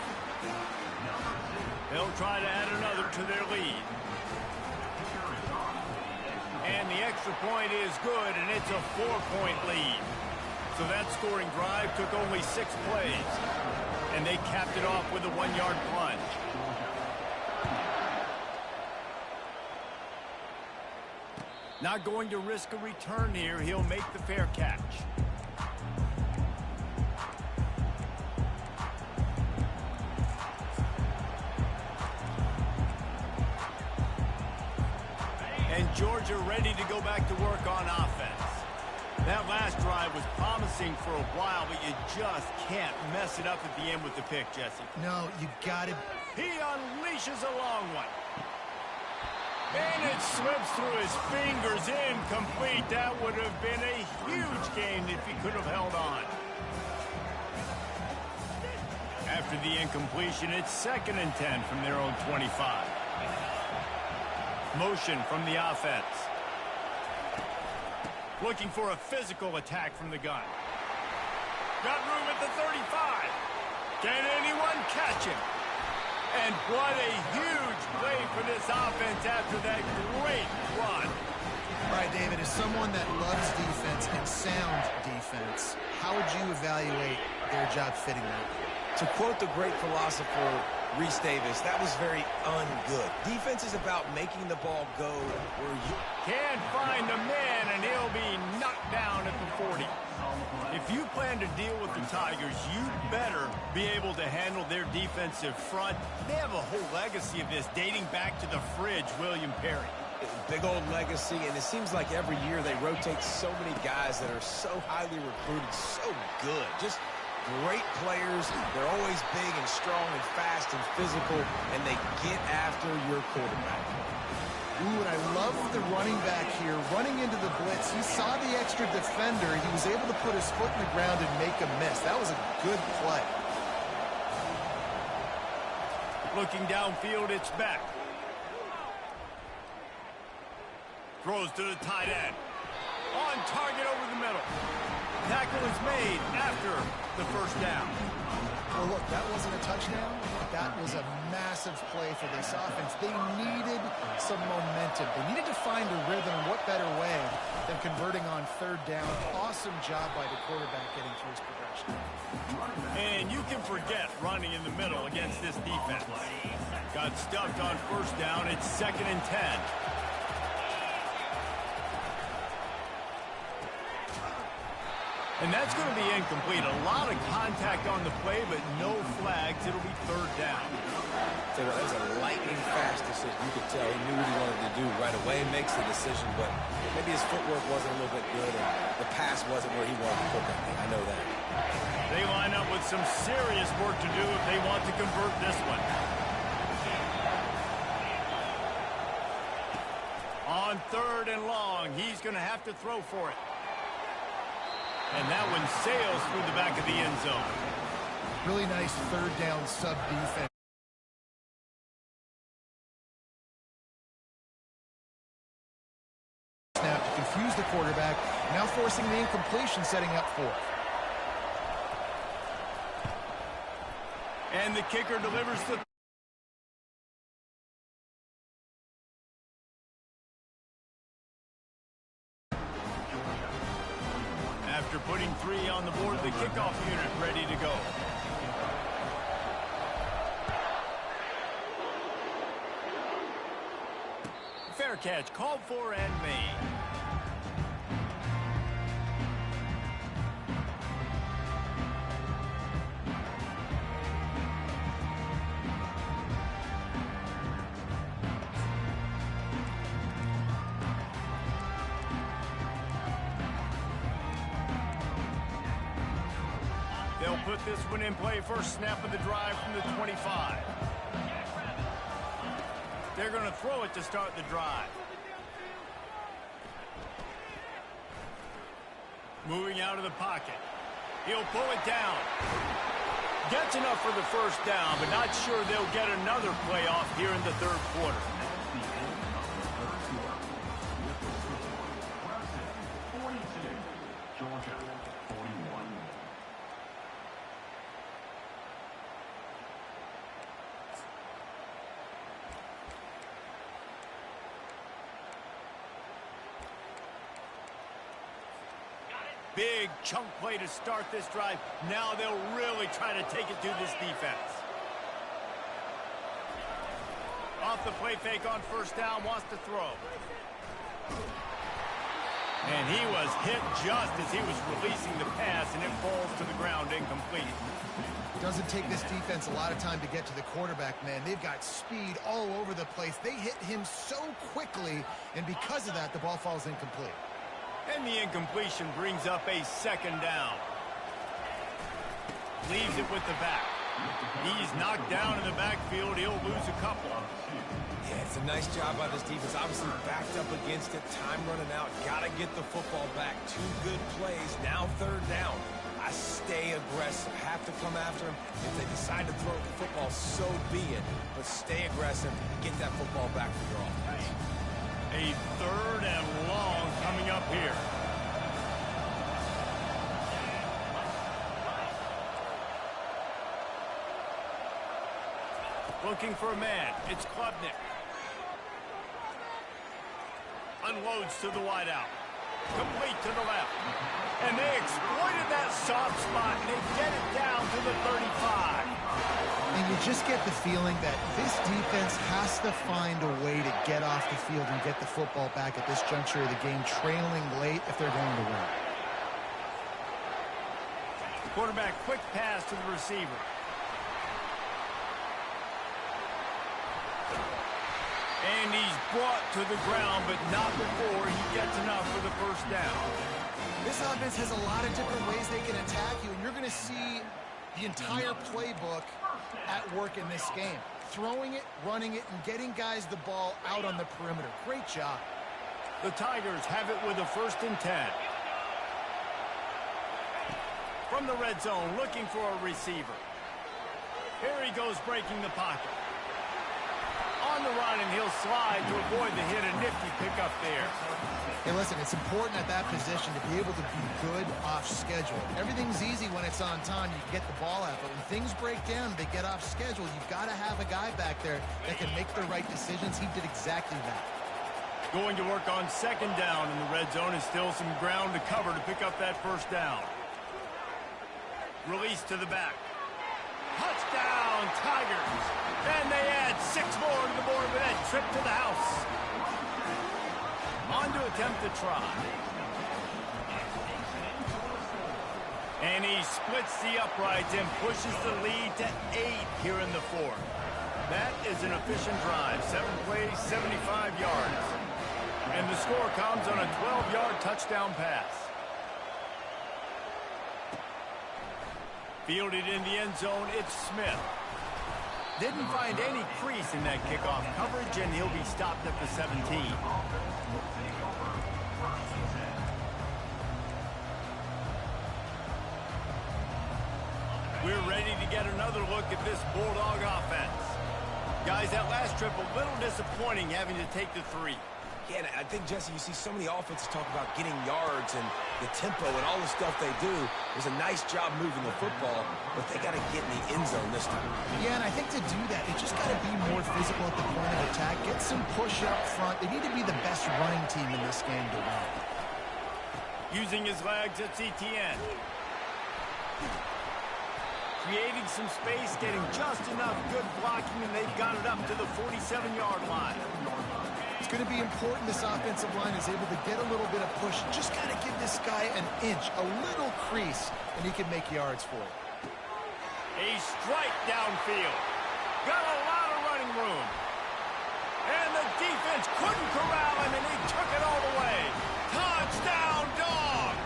They'll try to add another to their lead. And the extra point is good, and it's a 4-point lead. So that scoring drive took only 6 plays. And they capped it off with a 1-yard plunge. Not going to risk a return here. He'll make the fair catch. And Georgia ready to go back to work on offense. That last drive was promising for a while, but you just can't mess it up at the end with the pick, Jesse.
No, you got it.
He unleashes a long one. And it slips through his fingers, incomplete. That would have been a huge gain if he could have held on. After the incompletion, it's 2nd and 10 from their own 25. Motion from the offense. Looking for a physical attack from the gun. Got room at the 35. Can anyone catch him? And what a huge play for this offense after that great run.
All right, David, as someone that loves defense and sound defense, how would you evaluate their job fitting that?
To quote the great philosopher Reese Davis, that was very ungood. Defense is about making the ball go where you...
Can't find the man, and he'll be knocked down at the 40. If you plan to deal with the Tigers, you better be able to handle their defensive front. They have a whole legacy of this dating back to the fridge, William Perry.
Big old legacy, and it seems like every year they rotate so many guys that are so highly recruited, so good. Just great players. They're always big and strong and fast and physical, and they get after your quarterback.
Ooh, and I love the running back here. Running into the blitz, he saw the extra defender. He was able to put his foot in the ground and make a miss. That was a good play.
Looking downfield, it's back. Throws to the tight end. On target over the middle. Tackle is made after the first down.
Well, look, that wasn't a touchdown. That was a massive play for this offense. They needed some momentum. They needed to find a rhythm. What better way than converting on third down? Awesome job by the quarterback getting through his progression.
And you can forget running in the middle against this defense. Got stuffed on first down. It's 2nd and 10. And that's going to be incomplete. A lot of contact on the play, but no flags. It'll be third down.
So that was a lightning-fast decision. You could tell he knew what he wanted to do right away, makes the decision, but maybe his footwork wasn't a little bit good, and the pass wasn't where he wanted to put that thing. I know that.
They line up with some serious work to do if they want to convert this one. On 3rd and long, he's going to have to throw for it. And that one sails through the back of the end zone.
Really nice third down sub defense. Snap to confuse the quarterback, now forcing the incompletion, setting up 4th.
And the kicker delivers the... After putting 3 on the board, the kickoff unit ready to go. Fair catch, called for and made. They'll put this one in play. First snap of the drive from the 25. They're going to throw it to start the drive. Moving out of the pocket. He'll pull it down. Gets enough for the first down, but not sure they'll get another play off here in the third quarter. Big chunk play to start this drive. Now they'll really try to take it to this defense. Off the play fake on first down, wants to throw. And he was hit just as he was releasing the pass, and it falls to the ground incomplete.
Doesn't take this defense a lot of time to get to the quarterback, man. They've got speed all over the place. They hit him so quickly, and because of that, the ball falls incomplete.
And the incompletion brings up a second down. Leaves it with the back. He's knocked down in the backfield. He'll lose a couple.
Yeah, it's a nice job by this defense. Obviously backed up against it. Time running out. Got to get the football back. 2 good plays. Now third down. I stay aggressive. Have to come after him. If they decide to throw the football, so be it. But stay aggressive. Get that football back for your offense.
A third and long coming up here. Looking for a man. It's Klubnik. Unloads to the wideout. Complete to the left. And they exploited that soft spot, and they get it down to the 35.
And you just get the feeling that this defense has to find a way to get off the field and get the football back at this juncture of the game, trailing late if they're going to win.
The quarterback, quick pass to the receiver. And he's brought to the ground, but not before he gets enough for the first down.
This offense has a lot of different ways they can attack you, and you're going to see the entire playbook at work in this game. Throwing it, running it, and getting guys the ball out on the perimeter. Great job.
The Tigers have it with a 1st and 10. From the red zone, looking for a receiver. Here he goes, breaking the pocket. On the run, and he'll slide to avoid the hit. A nifty pickup there.
Hey, listen, it's important at that position to be able to be good off schedule. Everything's easy when it's on time. You can get the ball out. But when things break down, they get off schedule. You've got to have a guy back there that can make the right decisions. He did exactly that.
Going to work on 2nd down in the red zone, and still some ground to cover to pick up that 1st down. Release to the back. Touchdown, Tigers. And they add 6 more to the board with that trip to the house. On to attempt to try. And he splits the uprights and pushes the lead to 8 here in the 4th. That is an efficient drive. 7 plays, 75 yards. And the score comes on a 12-yard touchdown pass. Fielded in the end zone, it's Smith. Didn't find any crease in that kickoff coverage, and he'll be stopped at the 17. We're ready to get another look at this Bulldog offense. Guys, that last trip a little disappointing having to take the 3.
Yeah, and I think, Jesse, you see so many offenses talk about getting yards and the tempo and all the stuff they do. It was a nice job moving the football, but they got to get in the end zone this time.
Yeah, and I think to do that, they just got to be more physical at the point of attack. Get some push up front. They need to be the best running team in this game to win.
Using his legs, it's Etienne. Creating some space, getting just enough good blocking, and they've got it up to the 47-yard line.
It's going to be important this offensive line is able to get a little bit of push. Just got to give this guy an inch, a little crease, and he can make yards for it.
A strike downfield. Got a lot of running room. And the defense couldn't corral him, and he took it all the way. Touchdown, Dogs!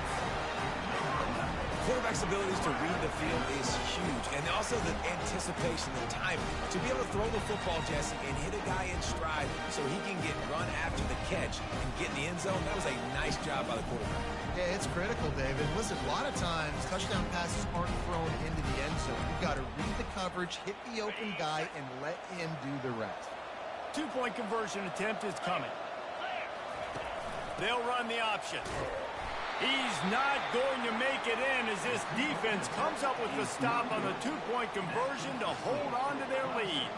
Quarterback's abilities to read the field is huge, and also the anticipation, the timing. To be able to throw the football, Jesse, and hit a guy in stride so he can get run after the catch and get in the end zone, that was a nice job by the quarterback.
Yeah, it's critical, David. Listen, a lot of times touchdown passes aren't thrown into the end zone. You've got to read the coverage, hit the open guy, and let him do the rest.
2-point conversion attempt is coming. They'll run the option. He's not going to make it in as this defense comes up with the stop on the 2-point conversion to hold on to their lead.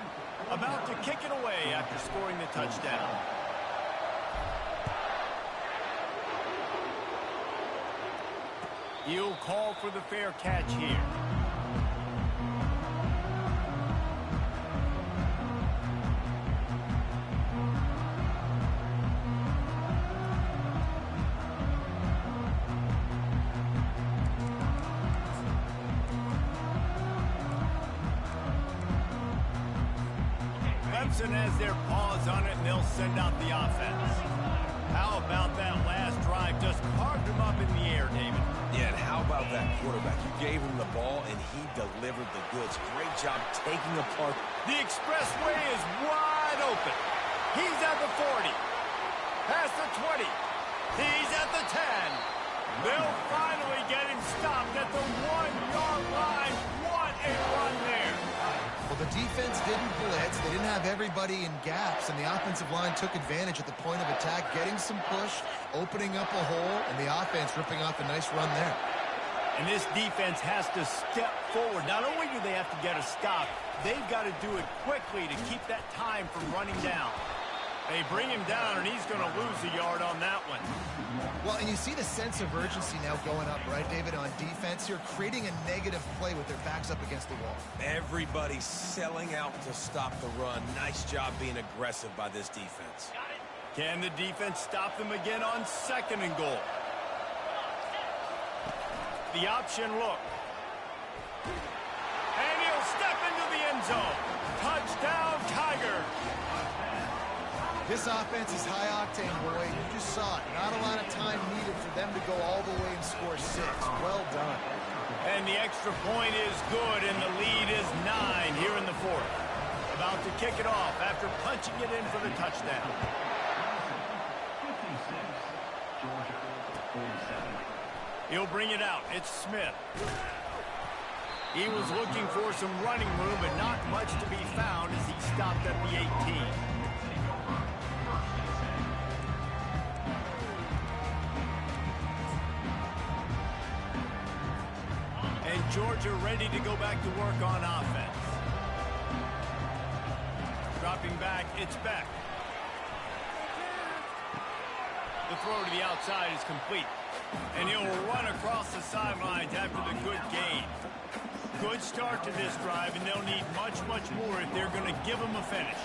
About to kick it away after scoring the touchdown. He'll call for the fair catch here. Has their paws on it, and they'll send out the offense. How about that last drive? Just carved him up in the air, David.
Yeah, and how about that quarterback? You gave him the ball, and he delivered the goods. Great job taking apart.
The expressway is wide open. He's at the 40. Past the 20. He's at the 10. They'll finally get him stopped at the 1-yard line. What a run there.
Well, the defense didn't blitz. They didn't have everybody in gaps, and the offensive line took advantage at the point of attack, getting some push, opening up a hole, and the offense ripping off a nice run there.
And this defense has to step forward. Not only do they have to get a stop, they've got to do it quickly to keep that time from running down. They bring him down, and he's going to lose a yard on that one.
Well, and you see the sense of urgency now going up, right, David, on defense here, creating a negative play with their backs up against the wall.
Everybody's selling out to stop the run. Nice job being aggressive by this defense.
Can the defense stop them again on 2nd and goal? The option look. And he'll step into the end zone. Touchdown, Tigers.
This offense is high octane, boy. You just saw it. Not a lot of time needed for them to go all the way and score 6. Well done.
And the extra point is good, and the lead is 9 here in the 4th. About to kick it off after punching it in for the touchdown.
56, Georgia, 47.
He'll bring it out. It's Smith. He was looking for some running room, but not much to be found as he stopped at the 18. And Georgia ready to go back to work on offense. Dropping back, it's Beck. The throw to the outside is complete. And he'll run across the sidelines after the good gain. Good start to this drive, and they'll need much, much more if they're going to give them a finish.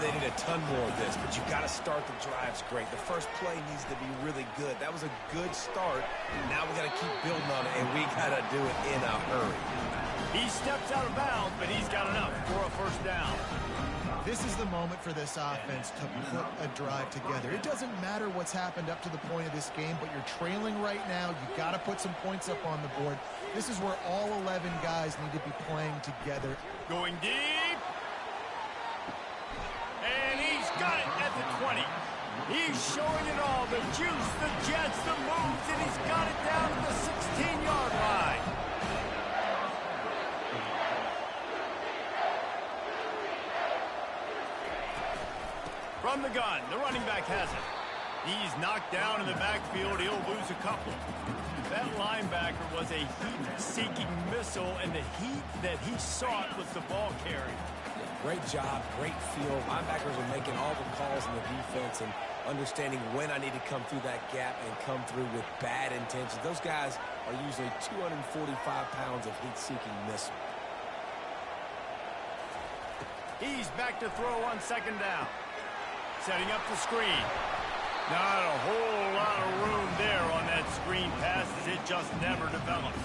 They need a ton more of this, but you got to start the drives great. The first play needs to be really good. That was a good start. Now we got to keep building on it, and we got to do it in a hurry.
He steps out of bounds, but he's got enough for a first down.
This is the moment for this offense to put a drive together. It doesn't matter what's happened up to the point of this game, but you're trailing right now. You got to put some points up on the board. This is where all 11 guys need to be playing together.
Going deep. And he's got it at the 20. He's showing it all. The juice, the jets, the moves, and he's got it down to the 16-yard line. From the gun, the running back has it. He's knocked down in the backfield. He'll lose a couple. That linebacker was a heat-seeking missile, and the heat that he sought was the ball carrier.
Great job, great feel. Linebackers are making all the calls in the defense and understanding when I need to come through that gap and come through with bad intentions. Those guys are usually 245 pounds of heat-seeking missile.
He's back to throw on 2nd down. Setting up the screen. Not a whole lot of room there on that screen pass as it just never developed.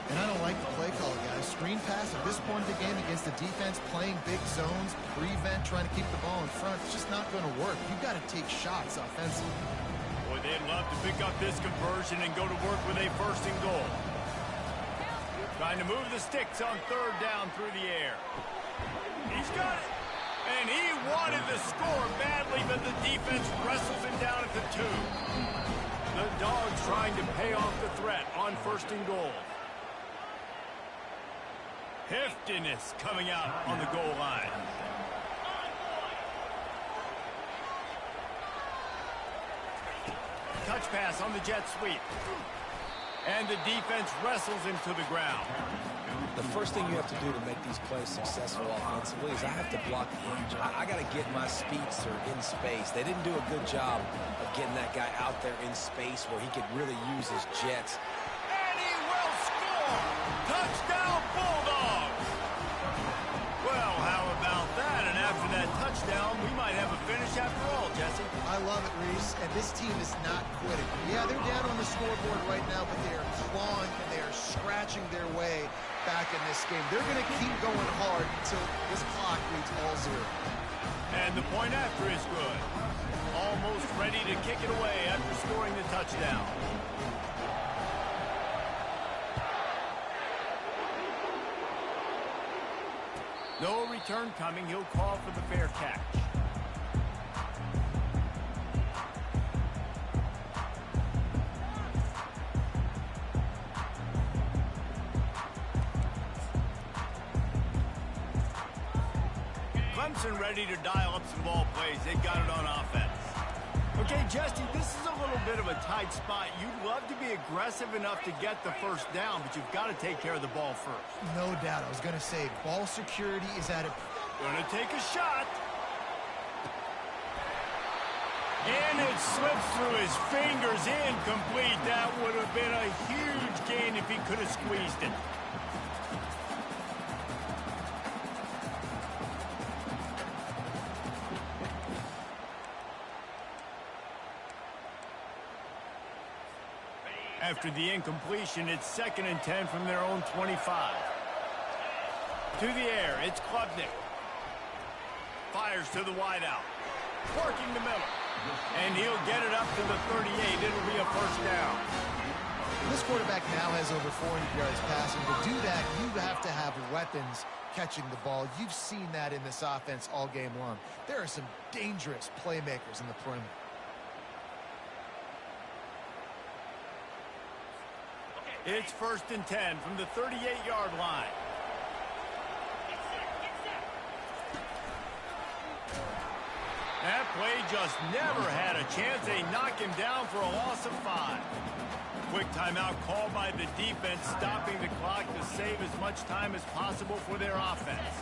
And I don't like the play call, guys. Screen pass at this point of the game against the defense, playing big zones, prevent, trying to keep the ball in front. It's just not going to work. You've got to take shots offensively.
Boy, they'd love to pick up this conversion and go to work with a 1st and goal. Trying to move the sticks on 3rd down through the air. He's got it. And he wanted to score badly, but the defense wrestles him down at the 2. The Dogs trying to pay off the threat on 1st and goal. Heftiness coming out on the goal line. Touch pass on the jet sweep. And the defense wrestles him to the ground.
The first thing you have to do to make these plays successful offensively is I have to block the edge. I got to get my speedster in space. They didn't do a good job of getting that guy out there in space where he could really use his jets.
And he will score! Touchdown, Bulldogs! Well, how about that? And after that touchdown, we might have a finish after all, Jesse.
I love it, Reese, and this team is not quitting. Yeah, they're down on the scoreboard right now, but they are clawing and they are scratching their way back in this game. They're going to keep going hard until this clock reads all 0.
And the point after is good. Almost ready to kick it away after scoring the touchdown. No return coming. He'll call for the fair catch. Clemson ready to dial up some ball plays. They got it on offense. Okay, Jesse, this is a little bit of a tight spot. You'd love to be aggressive enough to get the first down, but you've got to take care of the ball first.
No doubt. I was going to say, ball security is at it.
Going to take a shot. And it slips through his fingers, incomplete. That would have been a huge gain if he could have squeezed it. After the incompletion, it's 2nd and 10 from their own 25. To the air, it's Klubnik. Fires to the wideout. Working the middle. And he'll get it up to the 38. It'll be a first down.
This quarterback now has over 400 yards passing. To do that, you have to have weapons catching the ball. You've seen that in this offense all game long. There are some dangerous playmakers in the perimeter.
It's 1st and 10 from the 38-yard line. That play just never had a chance. They knock him down for a loss of 5. Quick timeout called by the defense, stopping the clock to save as much time as possible for their offense.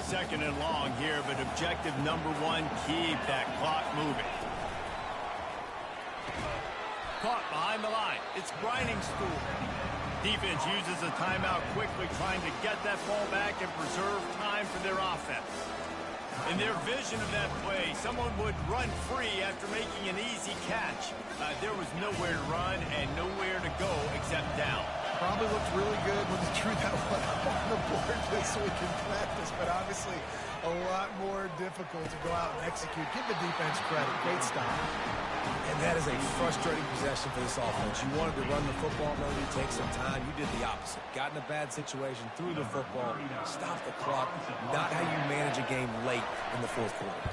2nd and long here, but objective number 1, keep that clock moving. Caught behind the line. It's grinding stool. Defense uses a timeout quickly, trying to get that ball back and preserve time for their offense. In their vision of that play, someone would run free after making an easy catch. There was nowhere to run and nowhere to go except down.
Probably looked really good when he drew that one up on the board this week in practice, but obviously a lot more difficult to go out and execute. Give the defense credit. Great stop.
And that is a frustrating possession for this offense. You wanted to run the football, maybe take some time. You did the opposite. Got in a bad situation, threw the football, stopped the clock. Not how you manage a game late in the 4th quarter.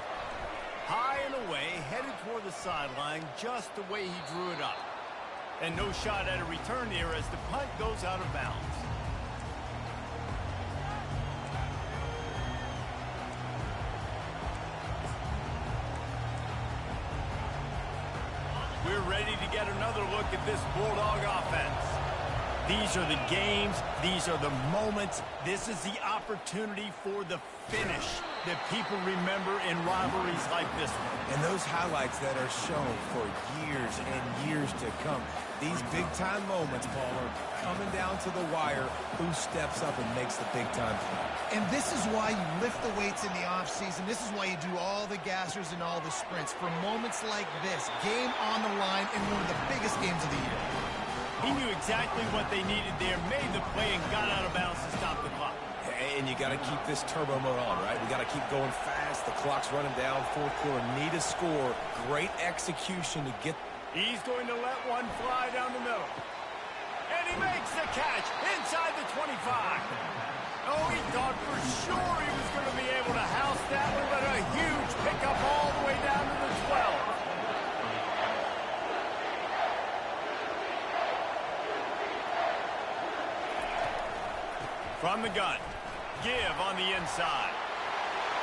High and away, headed toward the sideline, just the way he drew it up. And no shot at a return here as the punt goes out of bounds. We're ready to get another look at this Bulldog offense. These are the games. These are the moments. This is the opportunity for the finish that people remember in rivalries like this one.
And those highlights that are shown for years and years to come. These big-time moments, Paul, are coming down to the wire. Who steps up and makes the big-time play?
And this is why you lift the weights in the offseason. This is why you do all the gassers and all the sprints. For moments like this, game on the line in one of the biggest games of the year.
He knew exactly what they needed there, made the play, and got out of bounds to stop the clock.
And you got to keep this turbo mode on, right? We got to keep going fast. The clock's running down. 4th quarter, need a score. Great execution to get.
He's going to let one fly down the middle. And he makes the catch inside the 25. Oh, he thought for sure he was going to be able to house that one, but a huge pickup all the way down to the 12. From the gun, give on the inside.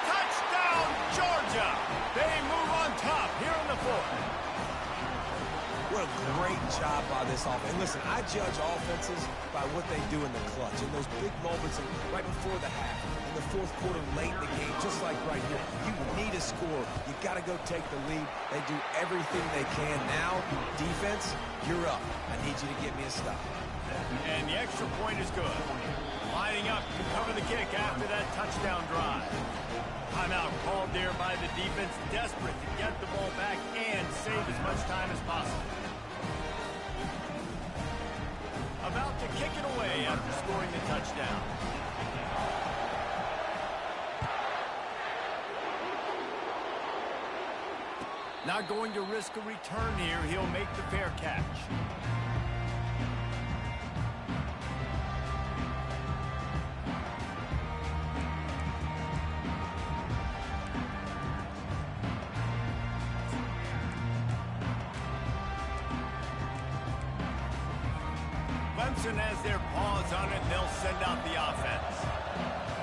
Touchdown, Georgia! They move on top here in the 4th.
What a great job by this offense. And listen, I judge offenses by what they do in the clutch. In those big moments right before the half, in the 4th quarter, late in the game, just like right here. You need a score. You got to go take the lead. They do everything they can. Now, defense, you're up. I need you to get me a stop.
And the extra point is good. Lining up to cover the kick after that touchdown drive. Timeout called there by the defense, desperate to get the ball back and save as much time as possible. About to kick it away after scoring the touchdown. Not going to risk a return here. He'll make the fair catch. Clemson has their paws on it, and they'll send out the offense.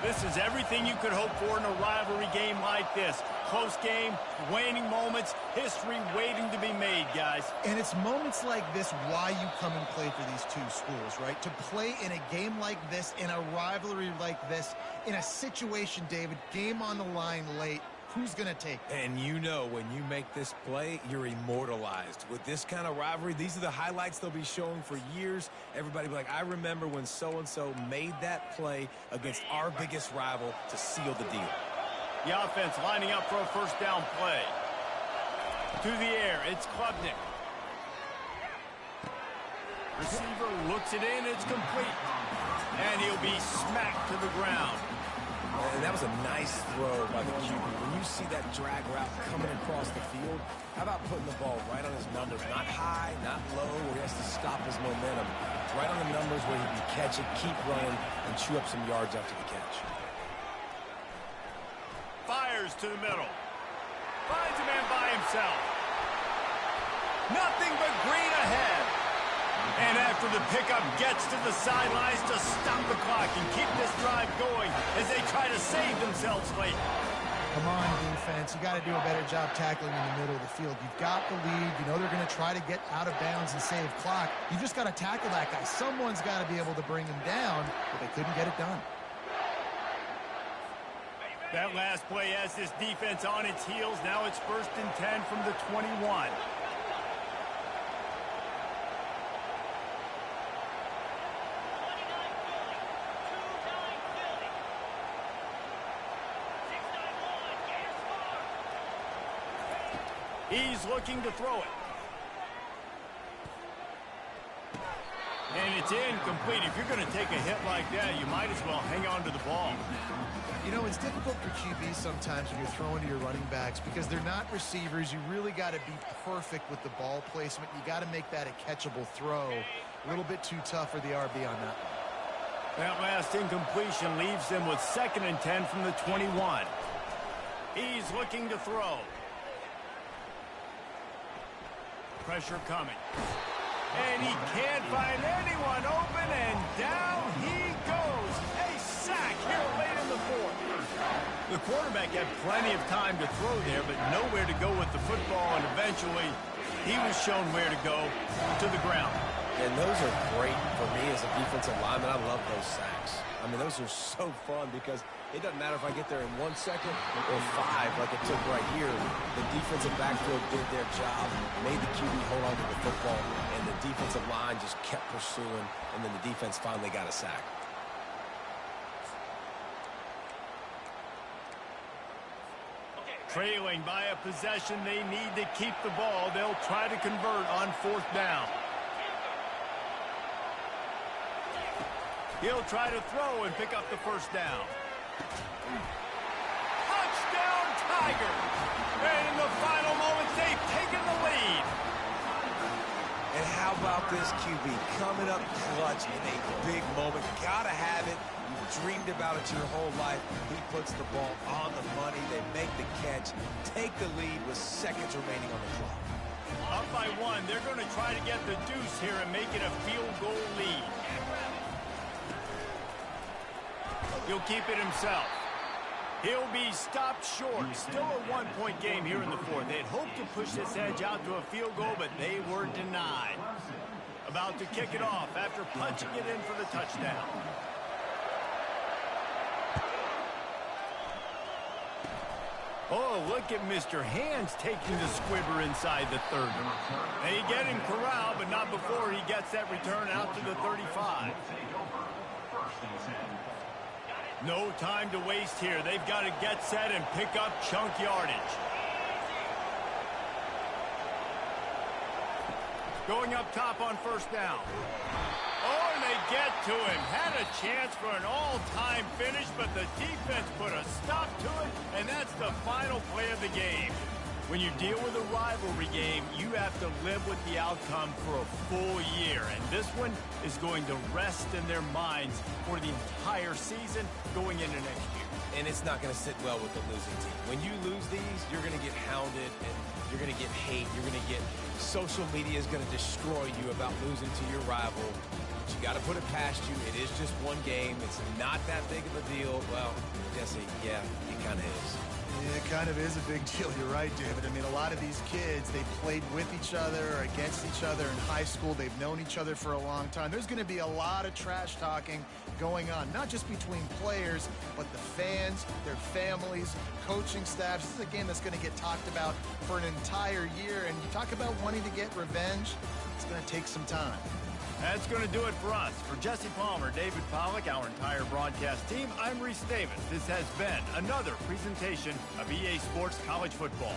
This is everything you could hope for in a rivalry game like this. Close game, waning moments, history waiting to be made, guys.
And it's moments like this why you come and play for these two schools, right? To play in a game like this, in a rivalry like this, in a situation, David, game on the line late, Who's going to take it?
And you know, when you make this play, you're immortalized. With this kind of rivalry, these are the highlights they'll be showing for years. Everybody be like, I remember when so-and-so made that play against our biggest rival to seal the deal.
The offense lining up for a first down play. To the air, it's Klubnik. Receiver looks it in, it's complete. And he'll be smacked to the ground.
And that was a nice throw by the QB. When you see that drag route coming across the field, how about putting the ball right on his numbers? Not high, not low, where he has to stop his momentum. Right on the numbers where he can catch it, keep running, and chew up some yards after the catch.
Fires to the middle. Finds a man by himself. Nothing but green ahead. And after the pickup gets to the sidelines to stop the clock and keep this drive going as they try to save themselves late.
Come on, defense. You got to do a better job tackling in the middle of the field. You've got the lead. You know they're going to try to get out of bounds and save clock. You just got to tackle that guy. Someone's got to be able to bring him down, but they couldn't get it done.
That last play has this defense on its heels. Now it's 1st and 10 from the 21. He's looking to throw it. And it's incomplete. If you're going to take a hit like that, you might as well hang on to the ball.
You know, it's difficult for QBs sometimes when you're throwing to your running backs because they're not receivers. You really got to be perfect with the ball placement. You got to make that a catchable throw. A little bit too tough for the RB on that one.
That last incompletion leaves them with 2nd and 10 from the 21. He's looking to throw. Pressure coming. And he can't find anyone open, and down he goes. A sack here late in the 4th. The quarterback had plenty of time to throw there, but nowhere to go with the football, and eventually he was shown where to go, to the ground.
And those are great for me as a defensive lineman. I love those sacks. I mean, those are so fun because it doesn't matter if I get there in 1 second or 5 like it took right here. The defensive backfield did their job, made the QB hold on to the football, and the defensive line just kept pursuing, and then the defense finally got a sack.
Trailing by a possession, they need to keep the ball. They'll try to convert on 4th down. He'll try to throw and pick up the 1st down. Touchdown, Tigers! And in the final moments, they've taken the lead.
And how about this QB coming up clutch in a big moment? Gotta have it. You've dreamed about it your whole life. He puts the ball on the money. They make the catch, take the lead with seconds remaining on the clock.
Up by 1, they're going to try to get the deuce here and make it a field goal lead. He'll keep it himself. He'll be stopped short. Still a 1-point game here in the 4th. They'd hoped to push this edge out to a field goal, but they were denied. About to kick it off after punching it in for the touchdown. Oh, look at Mr. Hands taking the squibber inside the 30. They get him corralled, but not before he gets that return out to the 35. No time to waste here. They've got to get set and pick up chunk yardage. Going up top on 1st down. Oh, and they get to him. Had a chance for an all-time finish, but the defense put a stop to it, and that's the final play of the game. When you deal with a rivalry game, you have to live with the outcome for a full year. And this one is going to rest in their minds for the entire season going into next year.
And it's not going to sit well with the losing team. When you lose these, you're going to get hounded, and you're going to get hate. You're going to get social media is going to destroy you about losing to your rival. But you got to put it past you. It is just one game. It's not that big of a deal. Well, Jesse, yeah, it kind of is.
Yeah, it kind of is a big deal. You're right, David. I mean, a lot of these kids, they played with each other or against each other in high school. They've known each other for a long time. There's going to be a lot of trash talking going on, not just between players, but the fans, their families, coaching staffs. This is a game that's going to get talked about for an entire year. And you talk about wanting to get revenge, it's going to take some time.
That's going to do it for us. For Jesse Palmer, David Pollack, our entire broadcast team, I'm Reese Davis. This has been another presentation of EA Sports College Football.